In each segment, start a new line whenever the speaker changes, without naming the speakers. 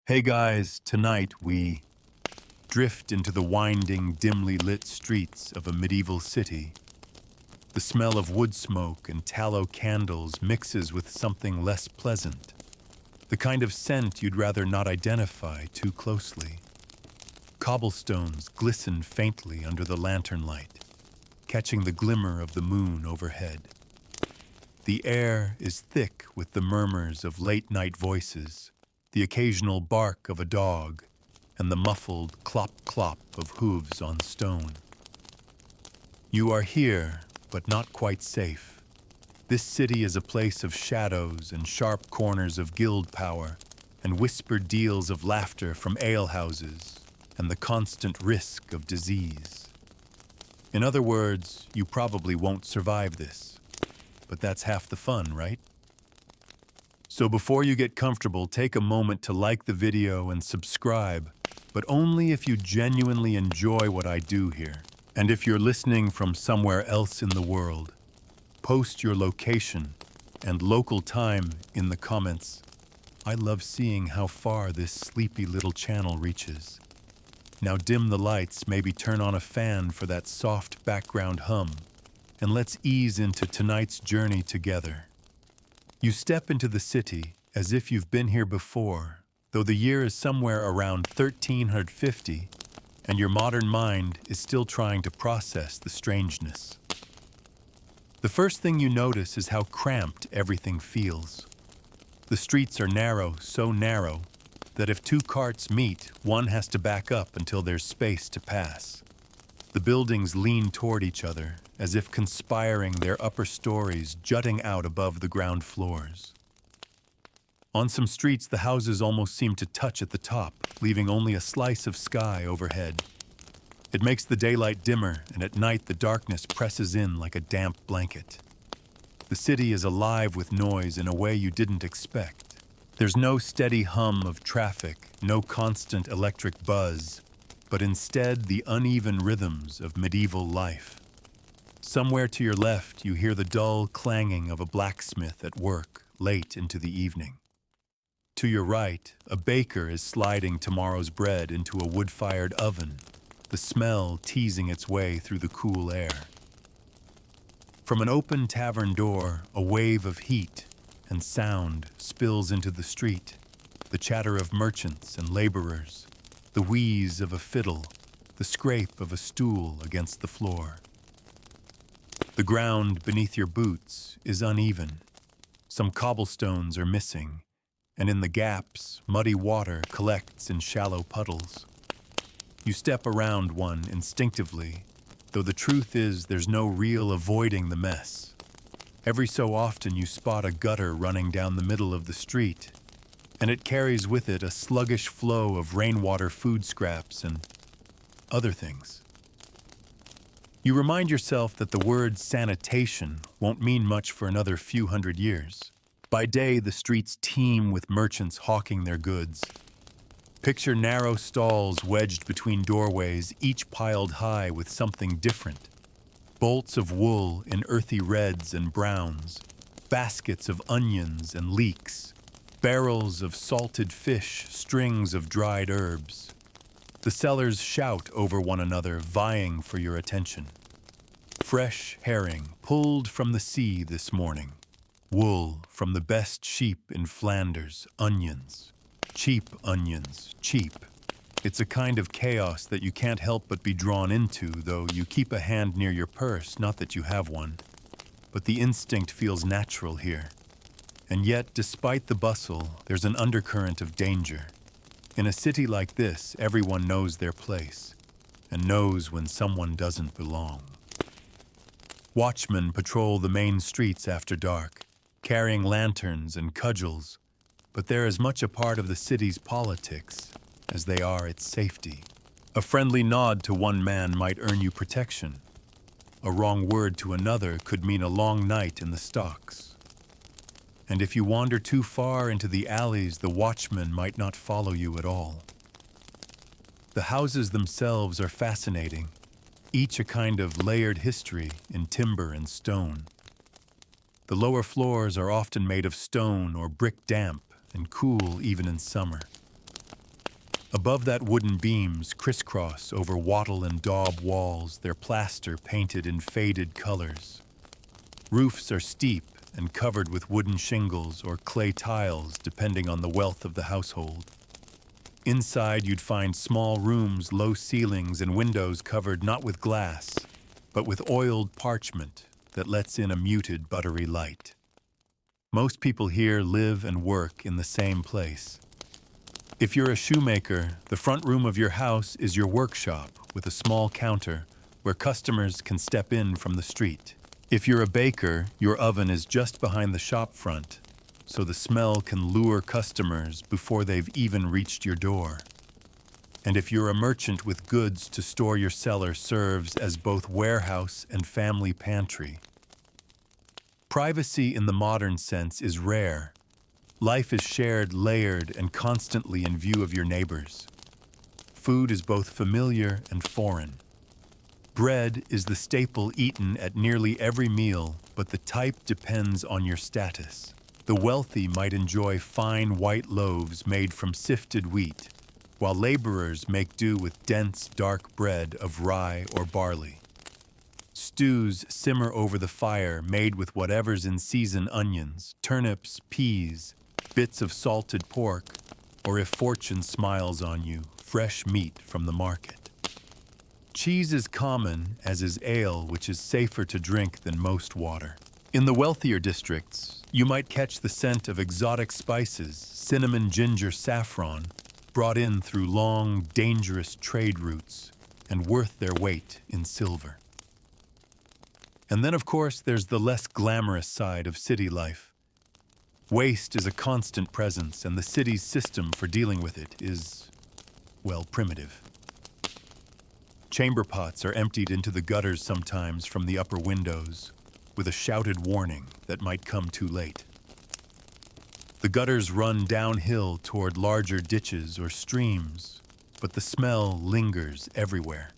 Hey guys, tonight we drift into the winding, dimly lit streets of a medieval city. The smell of wood smoke and tallow candles mixes with something less pleasant, the kind of scent you'd rather not identify too closely. Cobblestones glisten faintly under the lantern light, catching the glimmer of the moon overhead. The air is thick with the murmurs of late-night voices, the occasional bark of a dog, and the muffled clop-clop of hooves on stone. You are here, but not quite safe. This city is a place of shadows and sharp corners of guild power, and whispered deals of laughter from alehouses, and the constant risk of disease. In other words, you probably won't survive this. But that's half the fun, right? So before you get comfortable, take a moment to like the video and subscribe, but only if you genuinely enjoy what I do here. And if you're listening from somewhere else in the world, post your location and local time in the comments. I love seeing how far this sleepy little channel reaches. Now dim the lights, maybe turn on a fan for that soft background hum, and let's ease into tonight's journey together. You step into the city as if you've been here before, though the year is somewhere around 1350, and your modern mind is still trying to process the strangeness. The first thing you notice is how cramped everything feels. The streets are narrow, so narrow, that if two carts meet, one has to back up until there's space to pass. The buildings lean toward each other, as if conspiring, their upper stories jutting out above the ground floors. On some streets, the houses almost seem to touch at the top, leaving only a slice of sky overhead. It makes the daylight dimmer, and at night the darkness presses in like a damp blanket. The city is alive with noise in a way you didn't expect. There's no steady hum of traffic, no constant electric buzz, but instead the uneven rhythms of medieval life. Somewhere to your left, you hear the dull clanging of a blacksmith at work late into the evening. To your right, a baker is sliding tomorrow's bread into a wood-fired oven, the smell teasing its way through the cool air. From an open tavern door, a wave of heat and sound spills into the street, the chatter of merchants and laborers, the wheeze of a fiddle, the scrape of a stool against the floor. The ground beneath your boots is uneven. Some cobblestones are missing, and in the gaps, muddy water collects in shallow puddles. You step around one instinctively, though the truth is there's no real avoiding the mess. Every so often you spot a gutter running down the middle of the street, and it carries with it a sluggish flow of rainwater food scraps and other things. You remind yourself that the word sanitation won't mean much for another few hundred years. By day, the streets teem with merchants hawking their goods. Picture narrow stalls wedged between doorways, each piled high with something different. Bolts of wool in earthy reds and browns, baskets of onions and leeks, barrels of salted fish, strings of dried herbs. The sellers shout over one another, vying for your attention. Fresh herring pulled from the sea this morning. Wool from the best sheep in Flanders. Onions. Cheap onions. Cheap. It's a kind of chaos that you can't help but be drawn into, though you keep a hand near your purse, not that you have one. But the instinct feels natural here. And yet, despite the bustle, there's an undercurrent of danger. In a city like this, everyone knows their place, and knows when someone doesn't belong. Watchmen patrol the main streets after dark, carrying lanterns and cudgels, but they're as much a part of the city's politics as they are its safety. A friendly nod to one man might earn you protection. A wrong word to another could mean a long night in the stocks. And if you wander too far into the alleys, the watchman might not follow you at all. The houses themselves are fascinating, each a kind of layered history in timber and stone. The lower floors are often made of stone or brick damp and cool even in summer. Above that, wooden beams crisscross over wattle and daub walls, their plaster painted in faded colors. Roofs are steep and covered with wooden shingles or clay tiles, depending on the wealth of the household. Inside, you'd find small rooms, low ceilings, and windows covered not with glass, but with oiled parchment that lets in a muted, buttery light. Most people here live and work in the same place. If you're a shoemaker, the front room of your house is your workshop with a small counter where customers can step in from the street. If you're a baker, your oven is just behind the shop front, so the smell can lure customers before they've even reached your door. And if you're a merchant with goods to store, your cellar serves as both warehouse and family pantry. Privacy in the modern sense is rare. Life is shared, layered, and constantly in view of your neighbors. Food is both familiar and foreign. Bread is the staple eaten at nearly every meal, but the type depends on your status. The wealthy might enjoy fine white loaves made from sifted wheat, while laborers make do with dense, dark bread of rye or barley. Stews simmer over the fire made with whatever's in season: onions, turnips, peas, bits of salted pork, or if fortune smiles on you, fresh meat from the market. Cheese is common, as is ale, which is safer to drink than most water. In the wealthier districts, you might catch the scent of exotic spices, cinnamon, ginger, saffron, brought in through long, dangerous trade routes and worth their weight in silver. And then, of course, there's the less glamorous side of city life. Waste is a constant presence, and the city's system for dealing with it is, well, primitive. Chamber pots are emptied into the gutters sometimes from the upper windows, with a shouted warning that might come too late. The gutters run downhill toward larger ditches or streams, but the smell lingers everywhere.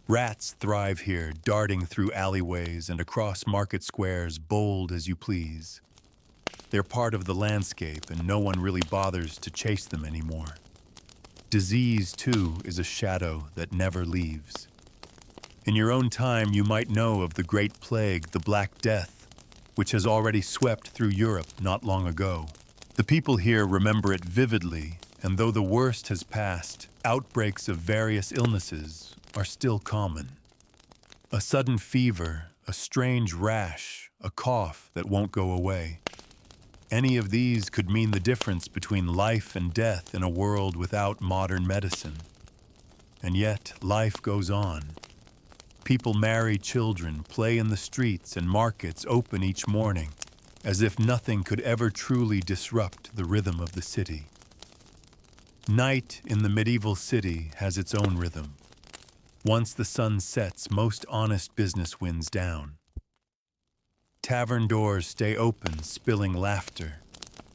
Rats thrive here, darting through alleyways and across market squares, bold as you please. They're part of the landscape, and no one really bothers to chase them anymore. Disease, too, is a shadow that never leaves. In your own time, you might know of the Great Plague, the Black Death, which has already swept through Europe not long ago. The people here remember it vividly, and though the worst has passed, outbreaks of various illnesses are still common. A sudden fever, a strange rash, a cough that won't go away. Any of these could mean the difference between life and death in a world without modern medicine. And yet, life goes on. People marry children, play in the streets, and markets open each morning, as if nothing could ever truly disrupt the rhythm of the city. Night in the medieval city has its own rhythm. Once the sun sets, most honest business winds down. Tavern doors stay open, spilling laughter,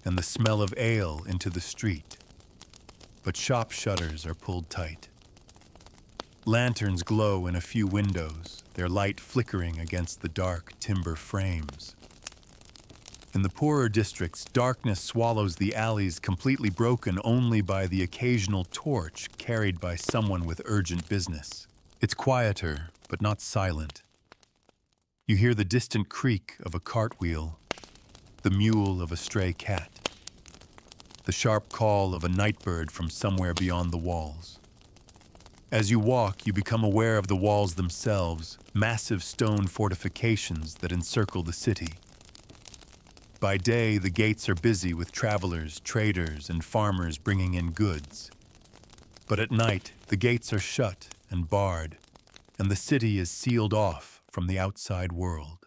and the smell of ale into the street. But shop shutters are pulled tight. Lanterns glow in a few windows, their light flickering against the dark timber frames. In the poorer districts, darkness swallows the alleys, completely broken only by the occasional torch carried by someone with urgent business. It's quieter, but not silent. You hear the distant creak of a cartwheel, the mewl of a stray cat, the sharp call of a nightbird from somewhere beyond the walls. As you walk, you become aware of the walls themselves, massive stone fortifications that encircle the city. By day, the gates are busy with travelers, traders, and farmers bringing in goods. But at night, the gates are shut and barred, and the city is sealed off from the outside world.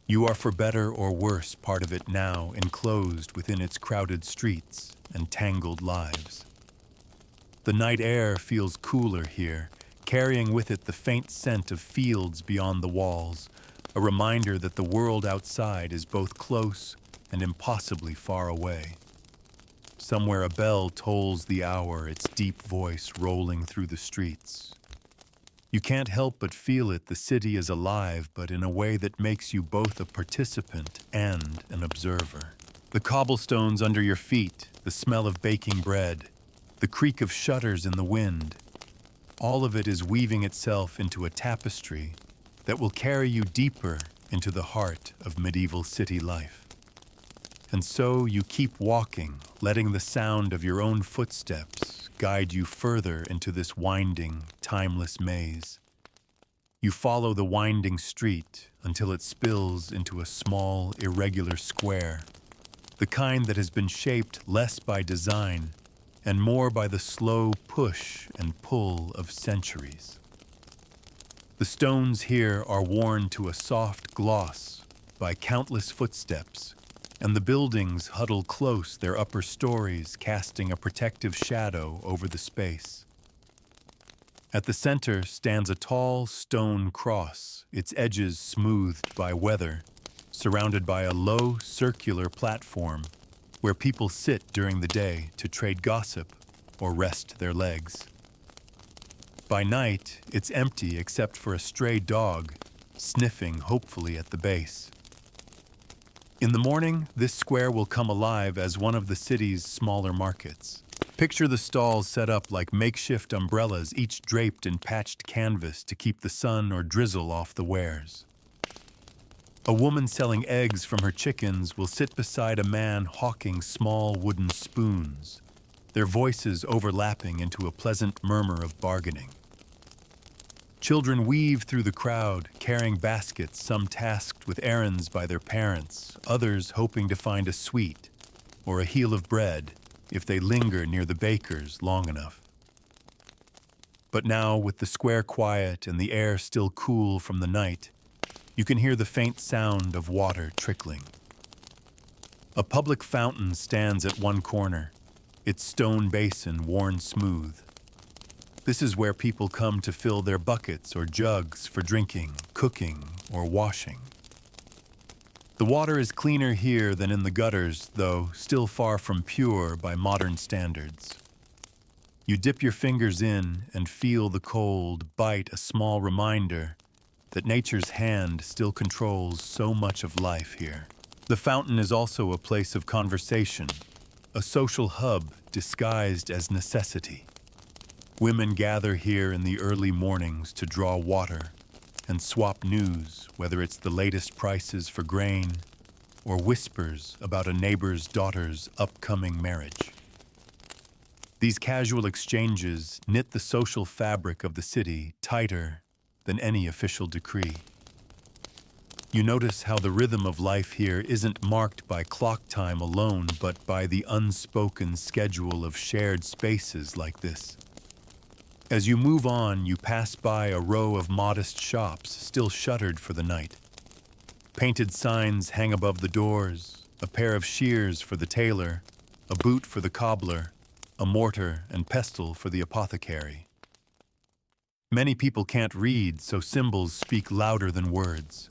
You are, for better or worse, part of it now, enclosed within its crowded streets and tangled lives. The night air feels cooler here, carrying with it the faint scent of fields beyond the walls, a reminder that the world outside is both close and impossibly far away. Somewhere a bell tolls the hour, its deep voice rolling through the streets. You can't help but feel it. The city is alive, but in a way that makes you both a participant and an observer. The cobblestones under your feet, the smell of baking bread, the creak of shutters in the wind. All of it is weaving itself into a tapestry that will carry you deeper into the heart of medieval city life. And so you keep walking, letting the sound of your own footsteps guide you further into this winding, timeless maze. You follow the winding street until it spills into a small, irregular square, the kind that has been shaped less by design and more by the slow push and pull of centuries. The stones here are worn to a soft gloss by countless footsteps, and the buildings huddle close, their upper stories casting a protective shadow over the space. At the center stands a tall stone cross, its edges smoothed by weather, surrounded by a low, circular platform where people sit during the day to trade gossip or rest their legs. By night, it's empty except for a stray dog sniffing hopefully at the base. In the morning, this square will come alive as one of the city's smaller markets. Picture the stalls set up like makeshift umbrellas, each draped in patched canvas to keep the sun or drizzle off the wares. A woman selling eggs from her chickens will sit beside a man hawking small wooden spoons, their voices overlapping into a pleasant murmur of bargaining. Children weave through the crowd, carrying baskets, some tasked with errands by their parents, others hoping to find a sweet or a heel of bread if they linger near the bakers long enough. But now, with the square quiet and the air still cool from the night, you can hear the faint sound of water trickling. A public fountain stands at one corner, its stone basin worn smooth. This is where people come to fill their buckets or jugs for drinking, cooking, or washing. The water is cleaner here than in the gutters, though still far from pure by modern standards. You dip your fingers in and feel the cold bite, a small reminder that nature's hand still controls so much of life here. The fountain is also a place of conversation, a social hub disguised as necessity. Women gather here in the early mornings to draw water and swap news, whether it's the latest prices for grain or whispers about a neighbor's daughter's upcoming marriage. These casual exchanges knit the social fabric of the city tighter than any official decree. You notice how the rhythm of life here isn't marked by clock time alone, but by the unspoken schedule of shared spaces like this. As you move on, you pass by a row of modest shops still shuttered for the night. Painted signs hang above the doors, a pair of shears for the tailor, a boot for the cobbler, a mortar and pestle for the apothecary. Many people can't read, so symbols speak louder than words.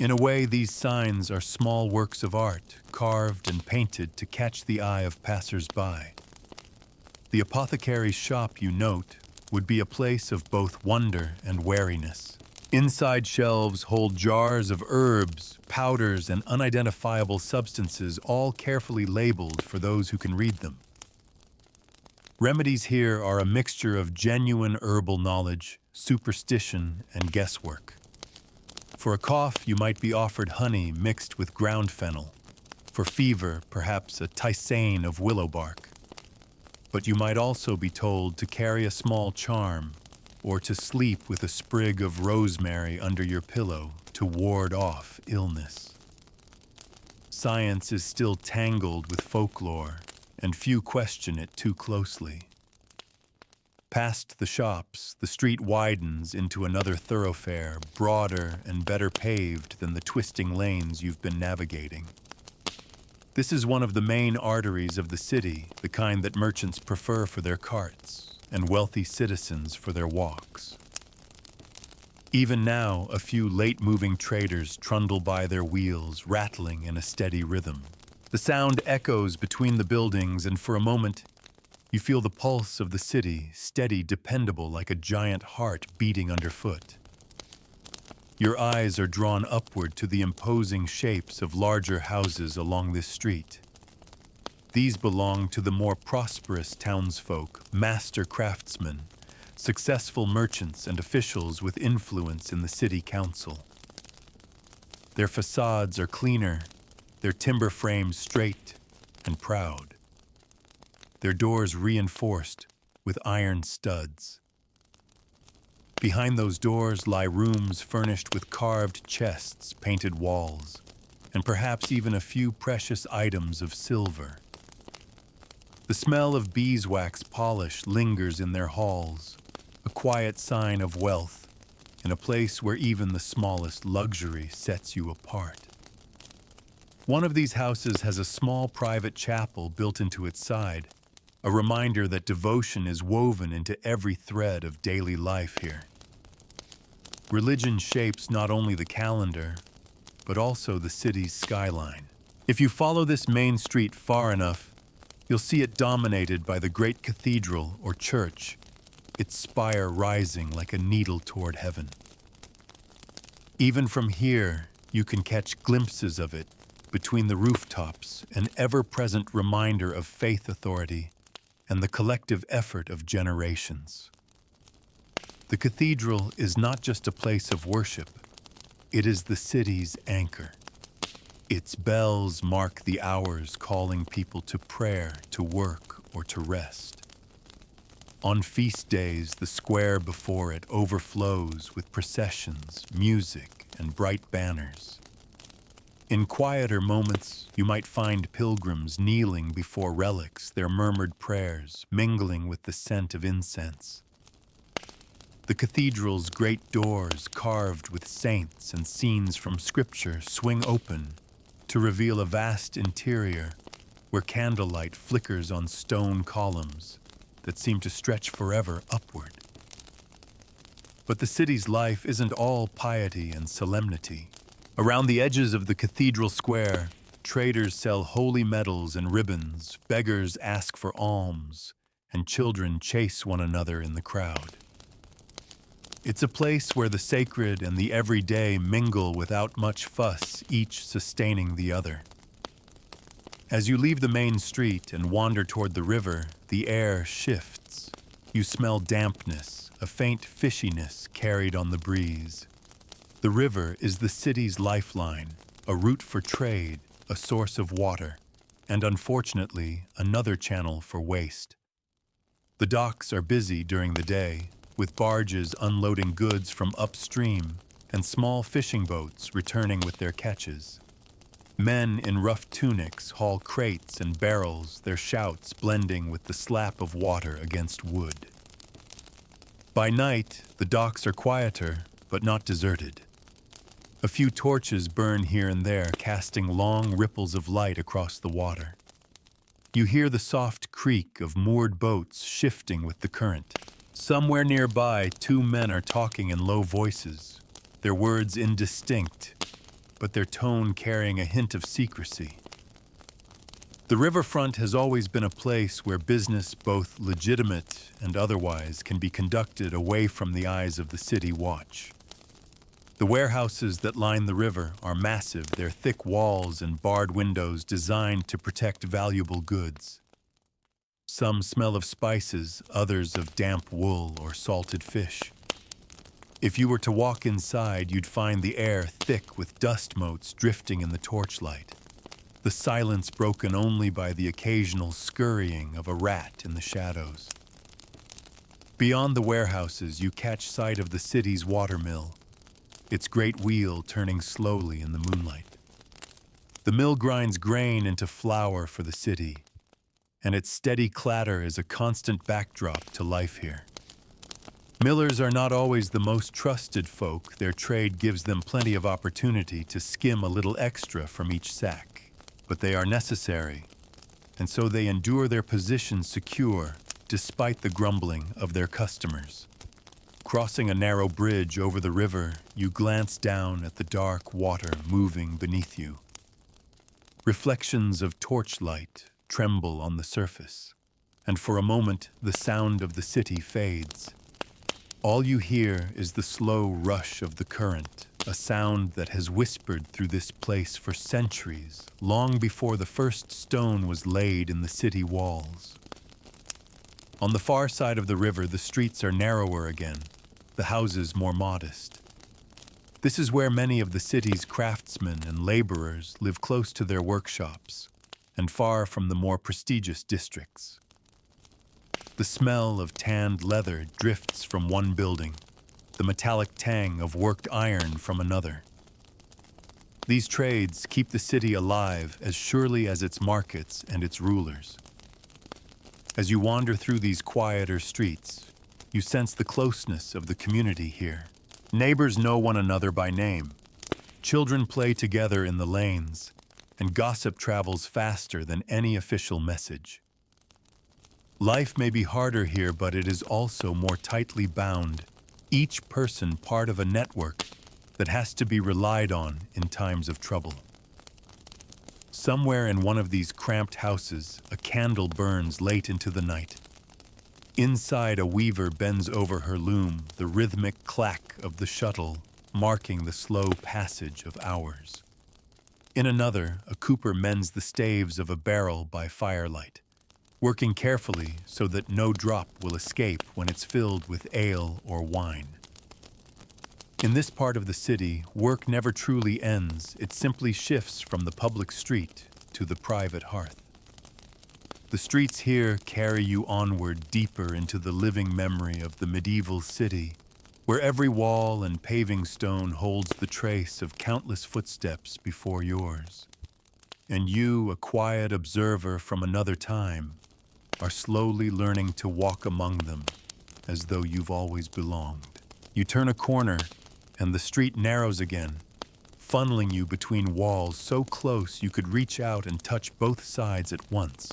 In a way, these signs are small works of art, carved and painted to catch the eye of passers-by. The apothecary's shop, you note, would be a place of both wonder and wariness. Inside shelves hold jars of herbs, powders, and unidentifiable substances, all carefully labeled for those who can read them. Remedies here are a mixture of genuine herbal knowledge, superstition, and guesswork. For a cough, you might be offered honey mixed with ground fennel. For fever, perhaps a tisane of willow bark. But you might also be told to carry a small charm or to sleep with a sprig of rosemary under your pillow to ward off illness. Science is still tangled with folklore, and few question it too closely. Past the shops, the street widens into another thoroughfare, broader and better paved than the twisting lanes you've been navigating. This is one of the main arteries of the city, the kind that merchants prefer for their carts and wealthy citizens for their walks. Even now, a few late-moving traders trundle by their wheels, rattling in a steady rhythm. The sound echoes between the buildings, and for a moment, you feel the pulse of the city, steady, dependable, like a giant heart beating underfoot. Your eyes are drawn upward to the imposing shapes of larger houses along this street. These belong to the more prosperous townsfolk, master craftsmen, successful merchants and officials with influence in the city council. Their facades are cleaner, their timber frames straight and proud, their doors reinforced with iron studs. Behind those doors lie rooms furnished with carved chests, painted walls, and perhaps even a few precious items of silver. The smell of beeswax polish lingers in their halls, a quiet sign of wealth in a place where even the smallest luxury sets you apart. One of these houses has a small private chapel built into its side, a reminder that devotion is woven into every thread of daily life here. Religion shapes not only the calendar, but also the city's skyline. If you follow this main street far enough, you'll see it dominated by the great cathedral or church, its spire rising like a needle toward heaven. Even from here, you can catch glimpses of it between the rooftops, an ever-present reminder of faith authority and the collective effort of generations. The cathedral is not just a place of worship, it is the city's anchor. Its bells mark the hours calling people to prayer, to work, or to rest. On feast days, the square before it overflows with processions, music, and bright banners. In quieter moments, you might find pilgrims kneeling before relics, their murmured prayers mingling with the scent of incense. The cathedral's great doors, carved with saints and scenes from Scripture, swing open to reveal a vast interior where candlelight flickers on stone columns that seem to stretch forever upward. But the city's life isn't all piety and solemnity. Around the edges of the cathedral square, traders sell holy medals and ribbons, beggars ask for alms, and children chase one another in the crowd. It's a place where the sacred and the everyday mingle without much fuss, each sustaining the other. As you leave the main street and wander toward the river, the air shifts. You smell dampness, a faint fishiness carried on the breeze. The river is the city's lifeline, a route for trade, a source of water, and unfortunately, another channel for waste. The docks are busy during the day, with barges unloading goods from upstream and small fishing boats returning with their catches. Men in rough tunics haul crates and barrels, their shouts blending with the slap of water against wood. By night, the docks are quieter, but not deserted. A few torches burn here and there, casting long ripples of light across the water. You hear the soft creak of moored boats shifting with the current. Somewhere nearby, two men are talking in low voices, their words indistinct, but their tone carrying a hint of secrecy. The riverfront has always been a place where business, both legitimate and otherwise, can be conducted away from the eyes of the city watch. The warehouses that line the river are massive, their thick walls and barred windows designed to protect valuable goods. Some smell of spices, others of damp wool or salted fish. If you were to walk inside, you'd find the air thick with dust motes drifting in the torchlight, the silence broken only by the occasional scurrying of a rat in the shadows. Beyond the warehouses, you catch sight of the city's watermill, its great wheel turning slowly in the moonlight. The mill grinds grain into flour for the city, and its steady clatter is a constant backdrop to life here. Millers are not always the most trusted folk. Their trade gives them plenty of opportunity to skim a little extra from each sack. But they are necessary, and so they endure their position secure despite the grumbling of their customers. Crossing a narrow bridge over the river, you glance down at the dark water moving beneath you. Reflections of torchlight tremble on the surface, and for a moment the sound of the city fades. All you hear is the slow rush of the current, a sound that has whispered through this place for centuries, long before the first stone was laid in the city walls. On the far side of the river, the streets are narrower again, the houses more modest. This is where many of the city's craftsmen and laborers live, close to their workshops and far from the more prestigious districts. The smell of tanned leather drifts from one building, the metallic tang of worked iron from another. These trades keep the city alive as surely as its markets and its rulers. As you wander through these quieter streets, you sense the closeness of the community here. Neighbors know one another by name. Children play together in the lanes, and gossip travels faster than any official message. Life may be harder here, but it is also more tightly bound, each person part of a network that has to be relied on in times of trouble. Somewhere in one of these cramped houses, a candle burns late into the night. Inside, a weaver bends over her loom, the rhythmic clack of the shuttle marking the slow passage of hours. In another, a cooper mends the staves of a barrel by firelight, working carefully so that no drop will escape when it's filled with ale or wine. In this part of the city, work never truly ends. It simply shifts from the public street to the private hearth. The streets here carry you onward deeper into the living memory of the medieval city, where every wall and paving stone holds the trace of countless footsteps before yours. And you, a quiet observer from another time, are slowly learning to walk among them as though you've always belonged. You turn a corner, and the street narrows again, funneling you between walls so close you could reach out and touch both sides at once.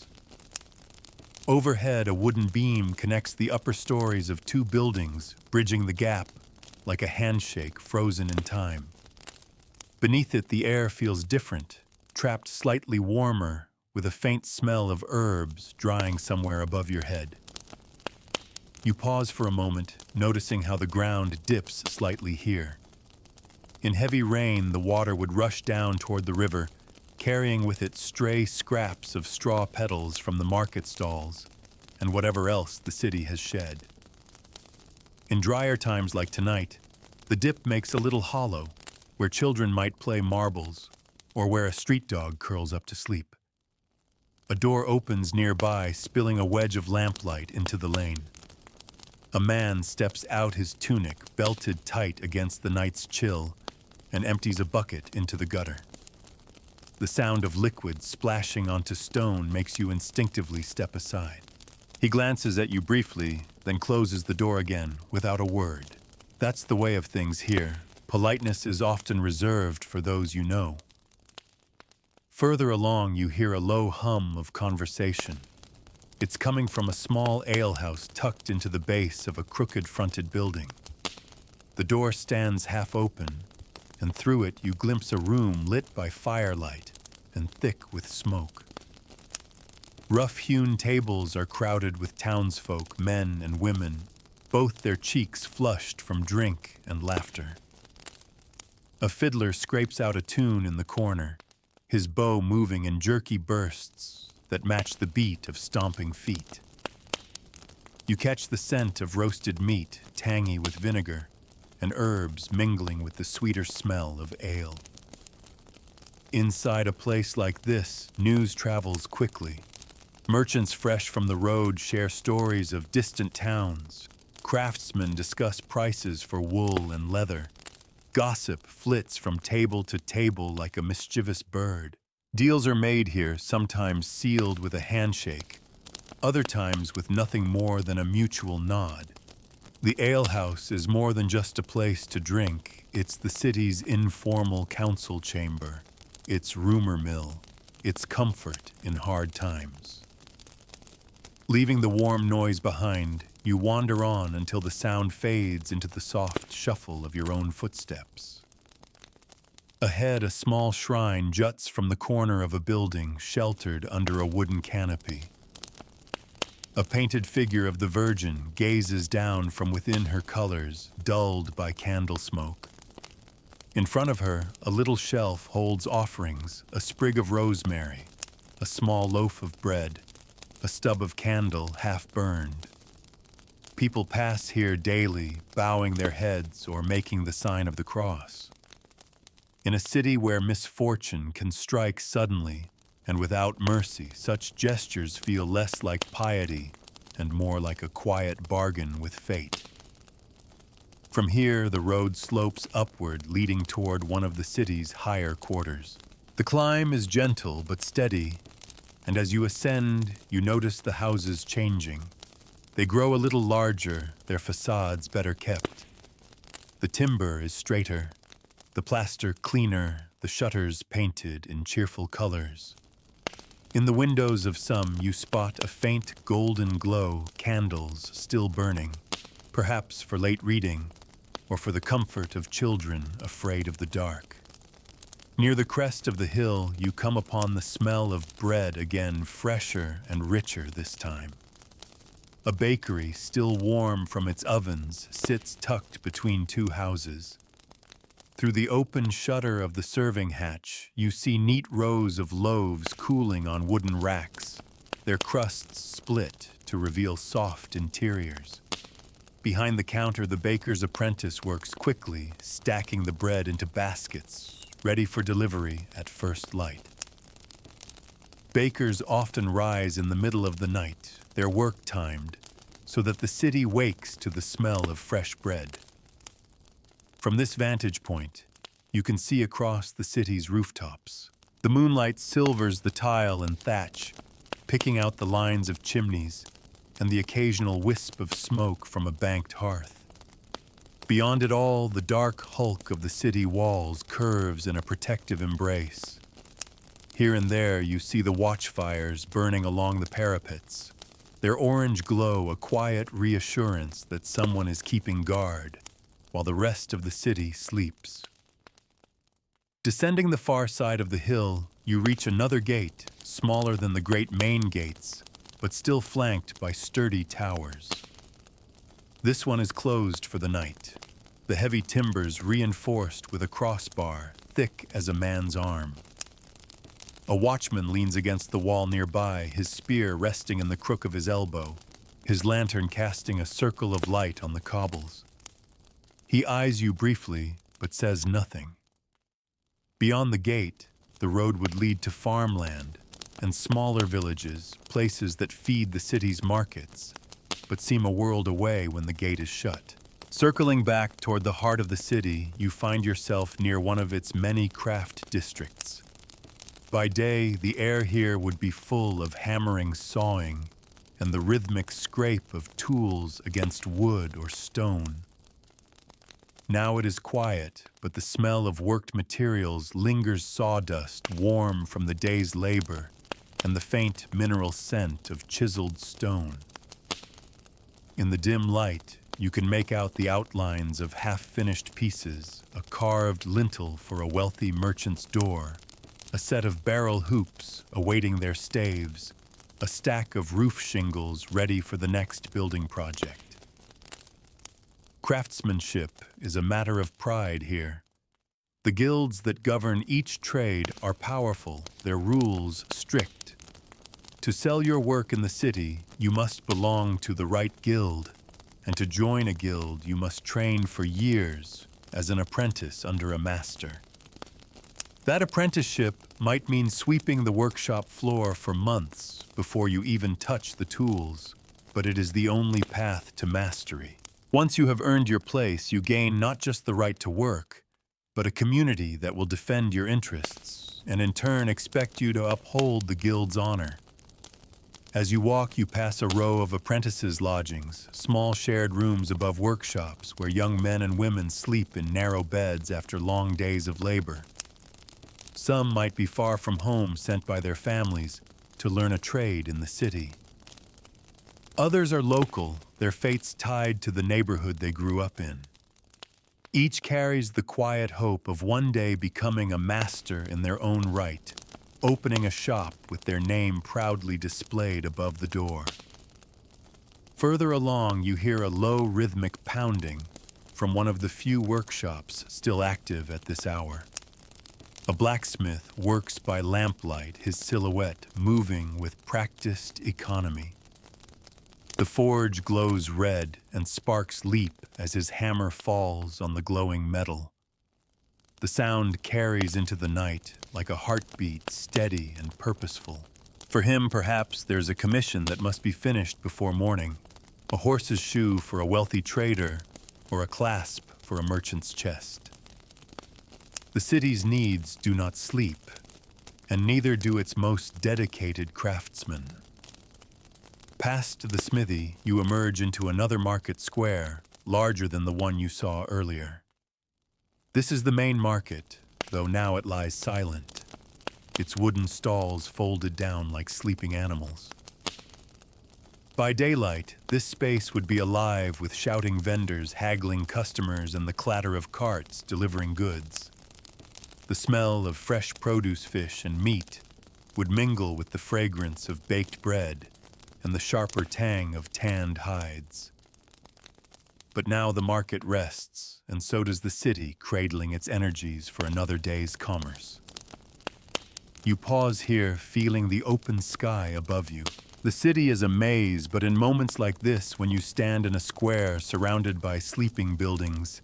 Overhead, a wooden beam connects the upper stories of two buildings, bridging the gap like a handshake frozen in time. Beneath it, the air feels different, trapped slightly warmer, with a faint smell of herbs drying somewhere above your head. You pause for a moment, noticing how the ground dips slightly here. In heavy rain, the water would rush down toward the river, carrying with it stray scraps of straw petals from the market stalls and whatever else the city has shed. In drier times like tonight, the dip makes a little hollow where children might play marbles or where a street dog curls up to sleep. A door opens nearby, spilling a wedge of lamplight into the lane. A man steps out, his tunic belted tight against the night's chill, and empties a bucket into the gutter. The sound of liquid splashing onto stone makes you instinctively step aside. He glances at you briefly, then closes the door again without a word. That's the way of things here. Politeness is often reserved for those you know. Further along, you hear a low hum of conversation. It's coming from a small alehouse tucked into the base of a crooked-fronted building. The door stands half open, and through it you glimpse a room lit by firelight and thick with smoke. Rough-hewn tables are crowded with townsfolk, men and women, both their cheeks flushed from drink and laughter. A fiddler scrapes out a tune in the corner, his bow moving in jerky bursts that match the beat of stomping feet. You catch the scent of roasted meat, tangy with vinegar, and herbs mingling with the sweeter smell of ale. Inside a place like this, news travels quickly. Merchants fresh from the road share stories of distant towns. Craftsmen discuss prices for wool and leather. Gossip flits from table to table like a mischievous bird. Deals are made here, sometimes sealed with a handshake, other times with nothing more than a mutual nod. The alehouse is more than just a place to drink. It's the city's informal council chamber, its rumor mill, its comfort in hard times. Leaving the warm noise behind, you wander on until the sound fades into the soft shuffle of your own footsteps. Ahead, a small shrine juts from the corner of a building, sheltered under a wooden canopy. A painted figure of the Virgin gazes down from within her colors, dulled by candle smoke. In front of her, a little shelf holds offerings, a sprig of rosemary, a small loaf of bread, a stub of candle half burned. People pass here daily, bowing their heads or making the sign of the cross. In a city where misfortune can strike suddenly and without mercy, such gestures feel less like piety and more like a quiet bargain with fate. From here, the road slopes upward, leading toward one of the city's higher quarters. The climb is gentle but steady, and as you ascend, you notice the houses changing. They grow a little larger, their facades better kept. The timber is straighter, the plaster cleaner, the shutters painted in cheerful colors. In the windows of some, you spot a faint golden glow, candles still burning, perhaps for late reading or for the comfort of children afraid of the dark. Near the crest of the hill, you come upon the smell of bread again, fresher and richer this time. A bakery, still warm from its ovens, sits tucked between two houses. Through the open shutter of the serving hatch, you see neat rows of loaves cooling on wooden racks, their crusts split to reveal soft interiors. Behind the counter, the baker's apprentice works quickly, stacking the bread into baskets, ready for delivery at first light. Bakers often rise in the middle of the night, their work timed, so that the city wakes to the smell of fresh bread. From this vantage point, you can see across the city's rooftops. The moonlight silvers the tile and thatch, picking out the lines of chimneys and the occasional wisp of smoke from a banked hearth. Beyond it all, the dark hulk of the city walls curves in a protective embrace. Here and there, you see the watchfires burning along the parapets, their orange glow a quiet reassurance that someone is keeping guard, while the rest of the city sleeps. Descending the far side of the hill, you reach another gate, smaller than the great main gates, but still flanked by sturdy towers. This one is closed for the night, the heavy timbers reinforced with a crossbar thick as a man's arm. A watchman leans against the wall nearby, his spear resting in the crook of his elbow, his lantern casting a circle of light on the cobbles. He eyes you briefly, but says nothing. Beyond the gate, the road would lead to farmland and smaller villages, places that feed the city's markets, but seem a world away when the gate is shut. Circling back toward the heart of the city, you find yourself near one of its many craft districts. By day, the air here would be full of hammering sawing and the rhythmic scrape of tools against wood or stone. Now it is quiet, but the smell of worked materials lingers, sawdust warm from the day's labor and the faint mineral scent of chiseled stone. In the dim light, you can make out the outlines of half-finished pieces, a carved lintel for a wealthy merchant's door, a set of barrel hoops awaiting their staves, a stack of roof shingles ready for the next building project. Craftsmanship is a matter of pride here. The guilds that govern each trade are powerful, their rules strict. To sell your work in the city, you must belong to the right guild, and to join a guild, you must train for years as an apprentice under a master. That apprenticeship might mean sweeping the workshop floor for months before you even touch the tools, but it is the only path to mastery. Once you have earned your place, you gain not just the right to work, but a community that will defend your interests and in turn expect you to uphold the guild's honor. As you walk, you pass a row of apprentices' lodgings, small shared rooms above workshops where young men and women sleep in narrow beds after long days of labor. Some might be far from home, sent by their families to learn a trade in the city. Others are local, their fates tied to the neighborhood they grew up in. Each carries the quiet hope of one day becoming a master in their own right, opening a shop with their name proudly displayed above the door. Further along, you hear a low rhythmic pounding from one of the few workshops still active at this hour. A blacksmith works by lamplight, his silhouette moving with practiced economy. The forge glows red and sparks leap as his hammer falls on the glowing metal. The sound carries into the night like a heartbeat, steady and purposeful. For him, perhaps, there's a commission that must be finished before morning, a horse's shoe for a wealthy trader, or a clasp for a merchant's chest. The city's needs do not sleep, and neither do its most dedicated craftsmen. Past the smithy, you emerge into another market square, larger than the one you saw earlier. This is the main market, though now it lies silent, its wooden stalls folded down like sleeping animals. By daylight, this space would be alive with shouting vendors, haggling customers, and the clatter of carts delivering goods. The smell of fresh produce, fish, and meat would mingle with the fragrance of baked bread and the sharper tang of tanned hides. But now the market rests, and so does the city, cradling its energies for another day's commerce. You pause here, feeling the open sky above you. The city is a maze, but in moments like this, when you stand in a square surrounded by sleeping buildings,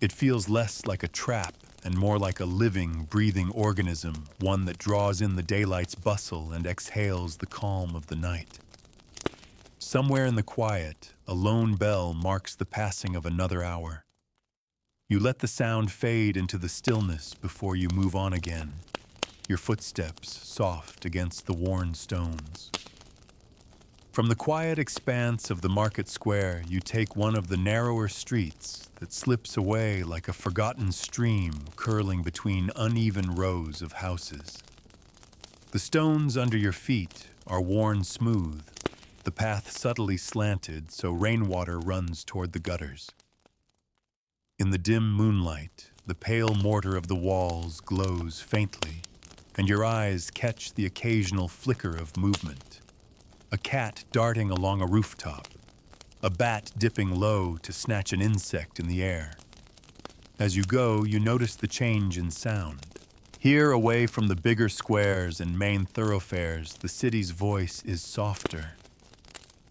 it feels less like a trap and more like a living, breathing organism, one that draws in the daylight's bustle and exhales the calm of the night. Somewhere in the quiet, a lone bell marks the passing of another hour. You let the sound fade into the stillness before you move on again, your footsteps soft against the worn stones. From the quiet expanse of the market square, you take one of the narrower streets that slips away like a forgotten stream curling between uneven rows of houses. The stones under your feet are worn smooth, the path subtly slanted so rainwater runs toward the gutters. In the dim moonlight, the pale mortar of the walls glows faintly, and your eyes catch the occasional flicker of movement. A cat darting along a rooftop, a bat dipping low to snatch an insect in the air. As you go, you notice the change in sound. Here, away from the bigger squares and main thoroughfares, the city's voice is softer.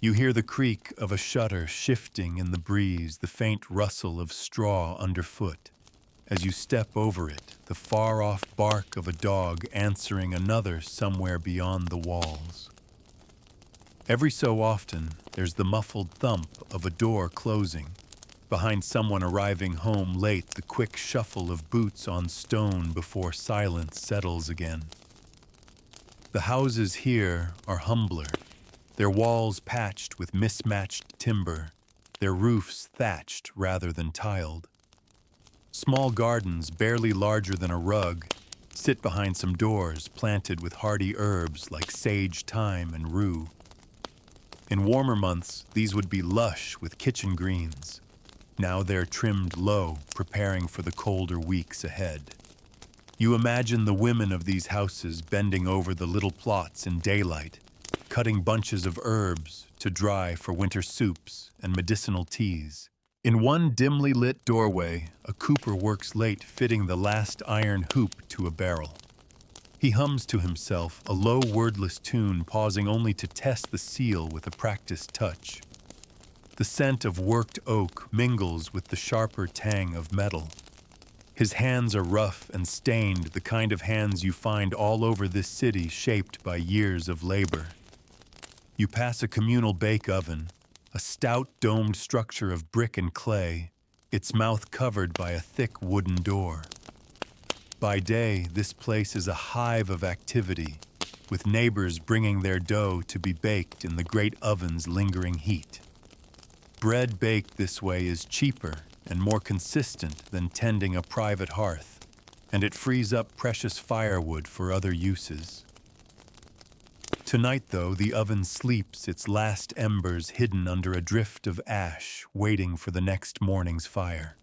You hear the creak of a shutter shifting in the breeze, the faint rustle of straw underfoot. As you step over it, the far-off bark of a dog answering another somewhere beyond the walls. Every so often, there's the muffled thump of a door closing. Behind someone arriving home late, the quick shuffle of boots on stone before silence settles again. The houses here are humbler, their walls patched with mismatched timber, their roofs thatched rather than tiled. Small gardens, barely larger than a rug, sit behind some doors planted with hardy herbs like sage, thyme, and rue. In warmer months, these would be lush with kitchen greens. Now they're trimmed low, preparing for the colder weeks ahead. You imagine the women of these houses bending over the little plots in daylight, cutting bunches of herbs to dry for winter soups and medicinal teas. In one dimly lit doorway, a cooper works late fitting the last iron hoop to a barrel. He hums to himself a low wordless tune, pausing only to test the seal with a practiced touch. The scent of worked oak mingles with the sharper tang of metal. His hands are rough and stained, the kind of hands you find all over this city, shaped by years of labor. You pass a communal bake oven, a stout domed structure of brick and clay, its mouth covered by a thick wooden door. By day, this place is a hive of activity, with neighbors bringing their dough to be baked in the great oven's lingering heat. Bread baked this way is cheaper and more consistent than tending a private hearth, and it frees up precious firewood for other uses. Tonight, though, the oven sleeps, its last embers hidden under a drift of ash, waiting for the next morning's fire.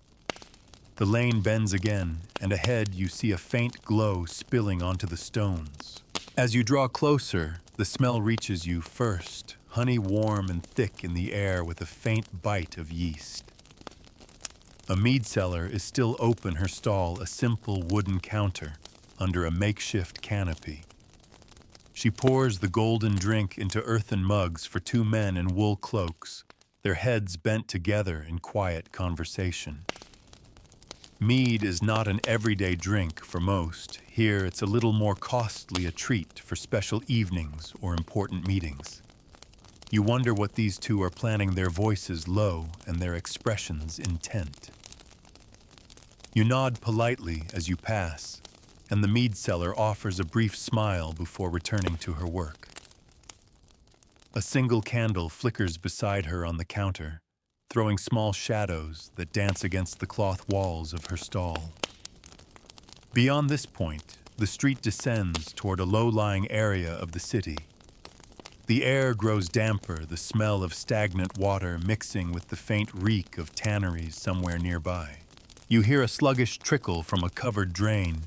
The lane bends again, and ahead you see a faint glow spilling onto the stones. As you draw closer, the smell reaches you first, honey warm and thick in the air with a faint bite of yeast. A mead cellar is still open her stall, a simple wooden counter under a makeshift canopy. She pours the golden drink into earthen mugs for two men in wool cloaks, their heads bent together in quiet conversation. Mead is not an everyday drink for most. Here it's a little more costly a treat for special evenings or important meetings. You wonder what these two are planning, their voices low and their expressions intent. You nod politely as you pass, and the mead seller offers a brief smile before returning to her work. A single candle flickers beside her on the counter, throwing small shadows that dance against the cloth walls of her stall. Beyond this point, the street descends toward a low-lying area of the city. The air grows damper, the smell of stagnant water mixing with the faint reek of tanneries somewhere nearby. You hear a sluggish trickle from a covered drain,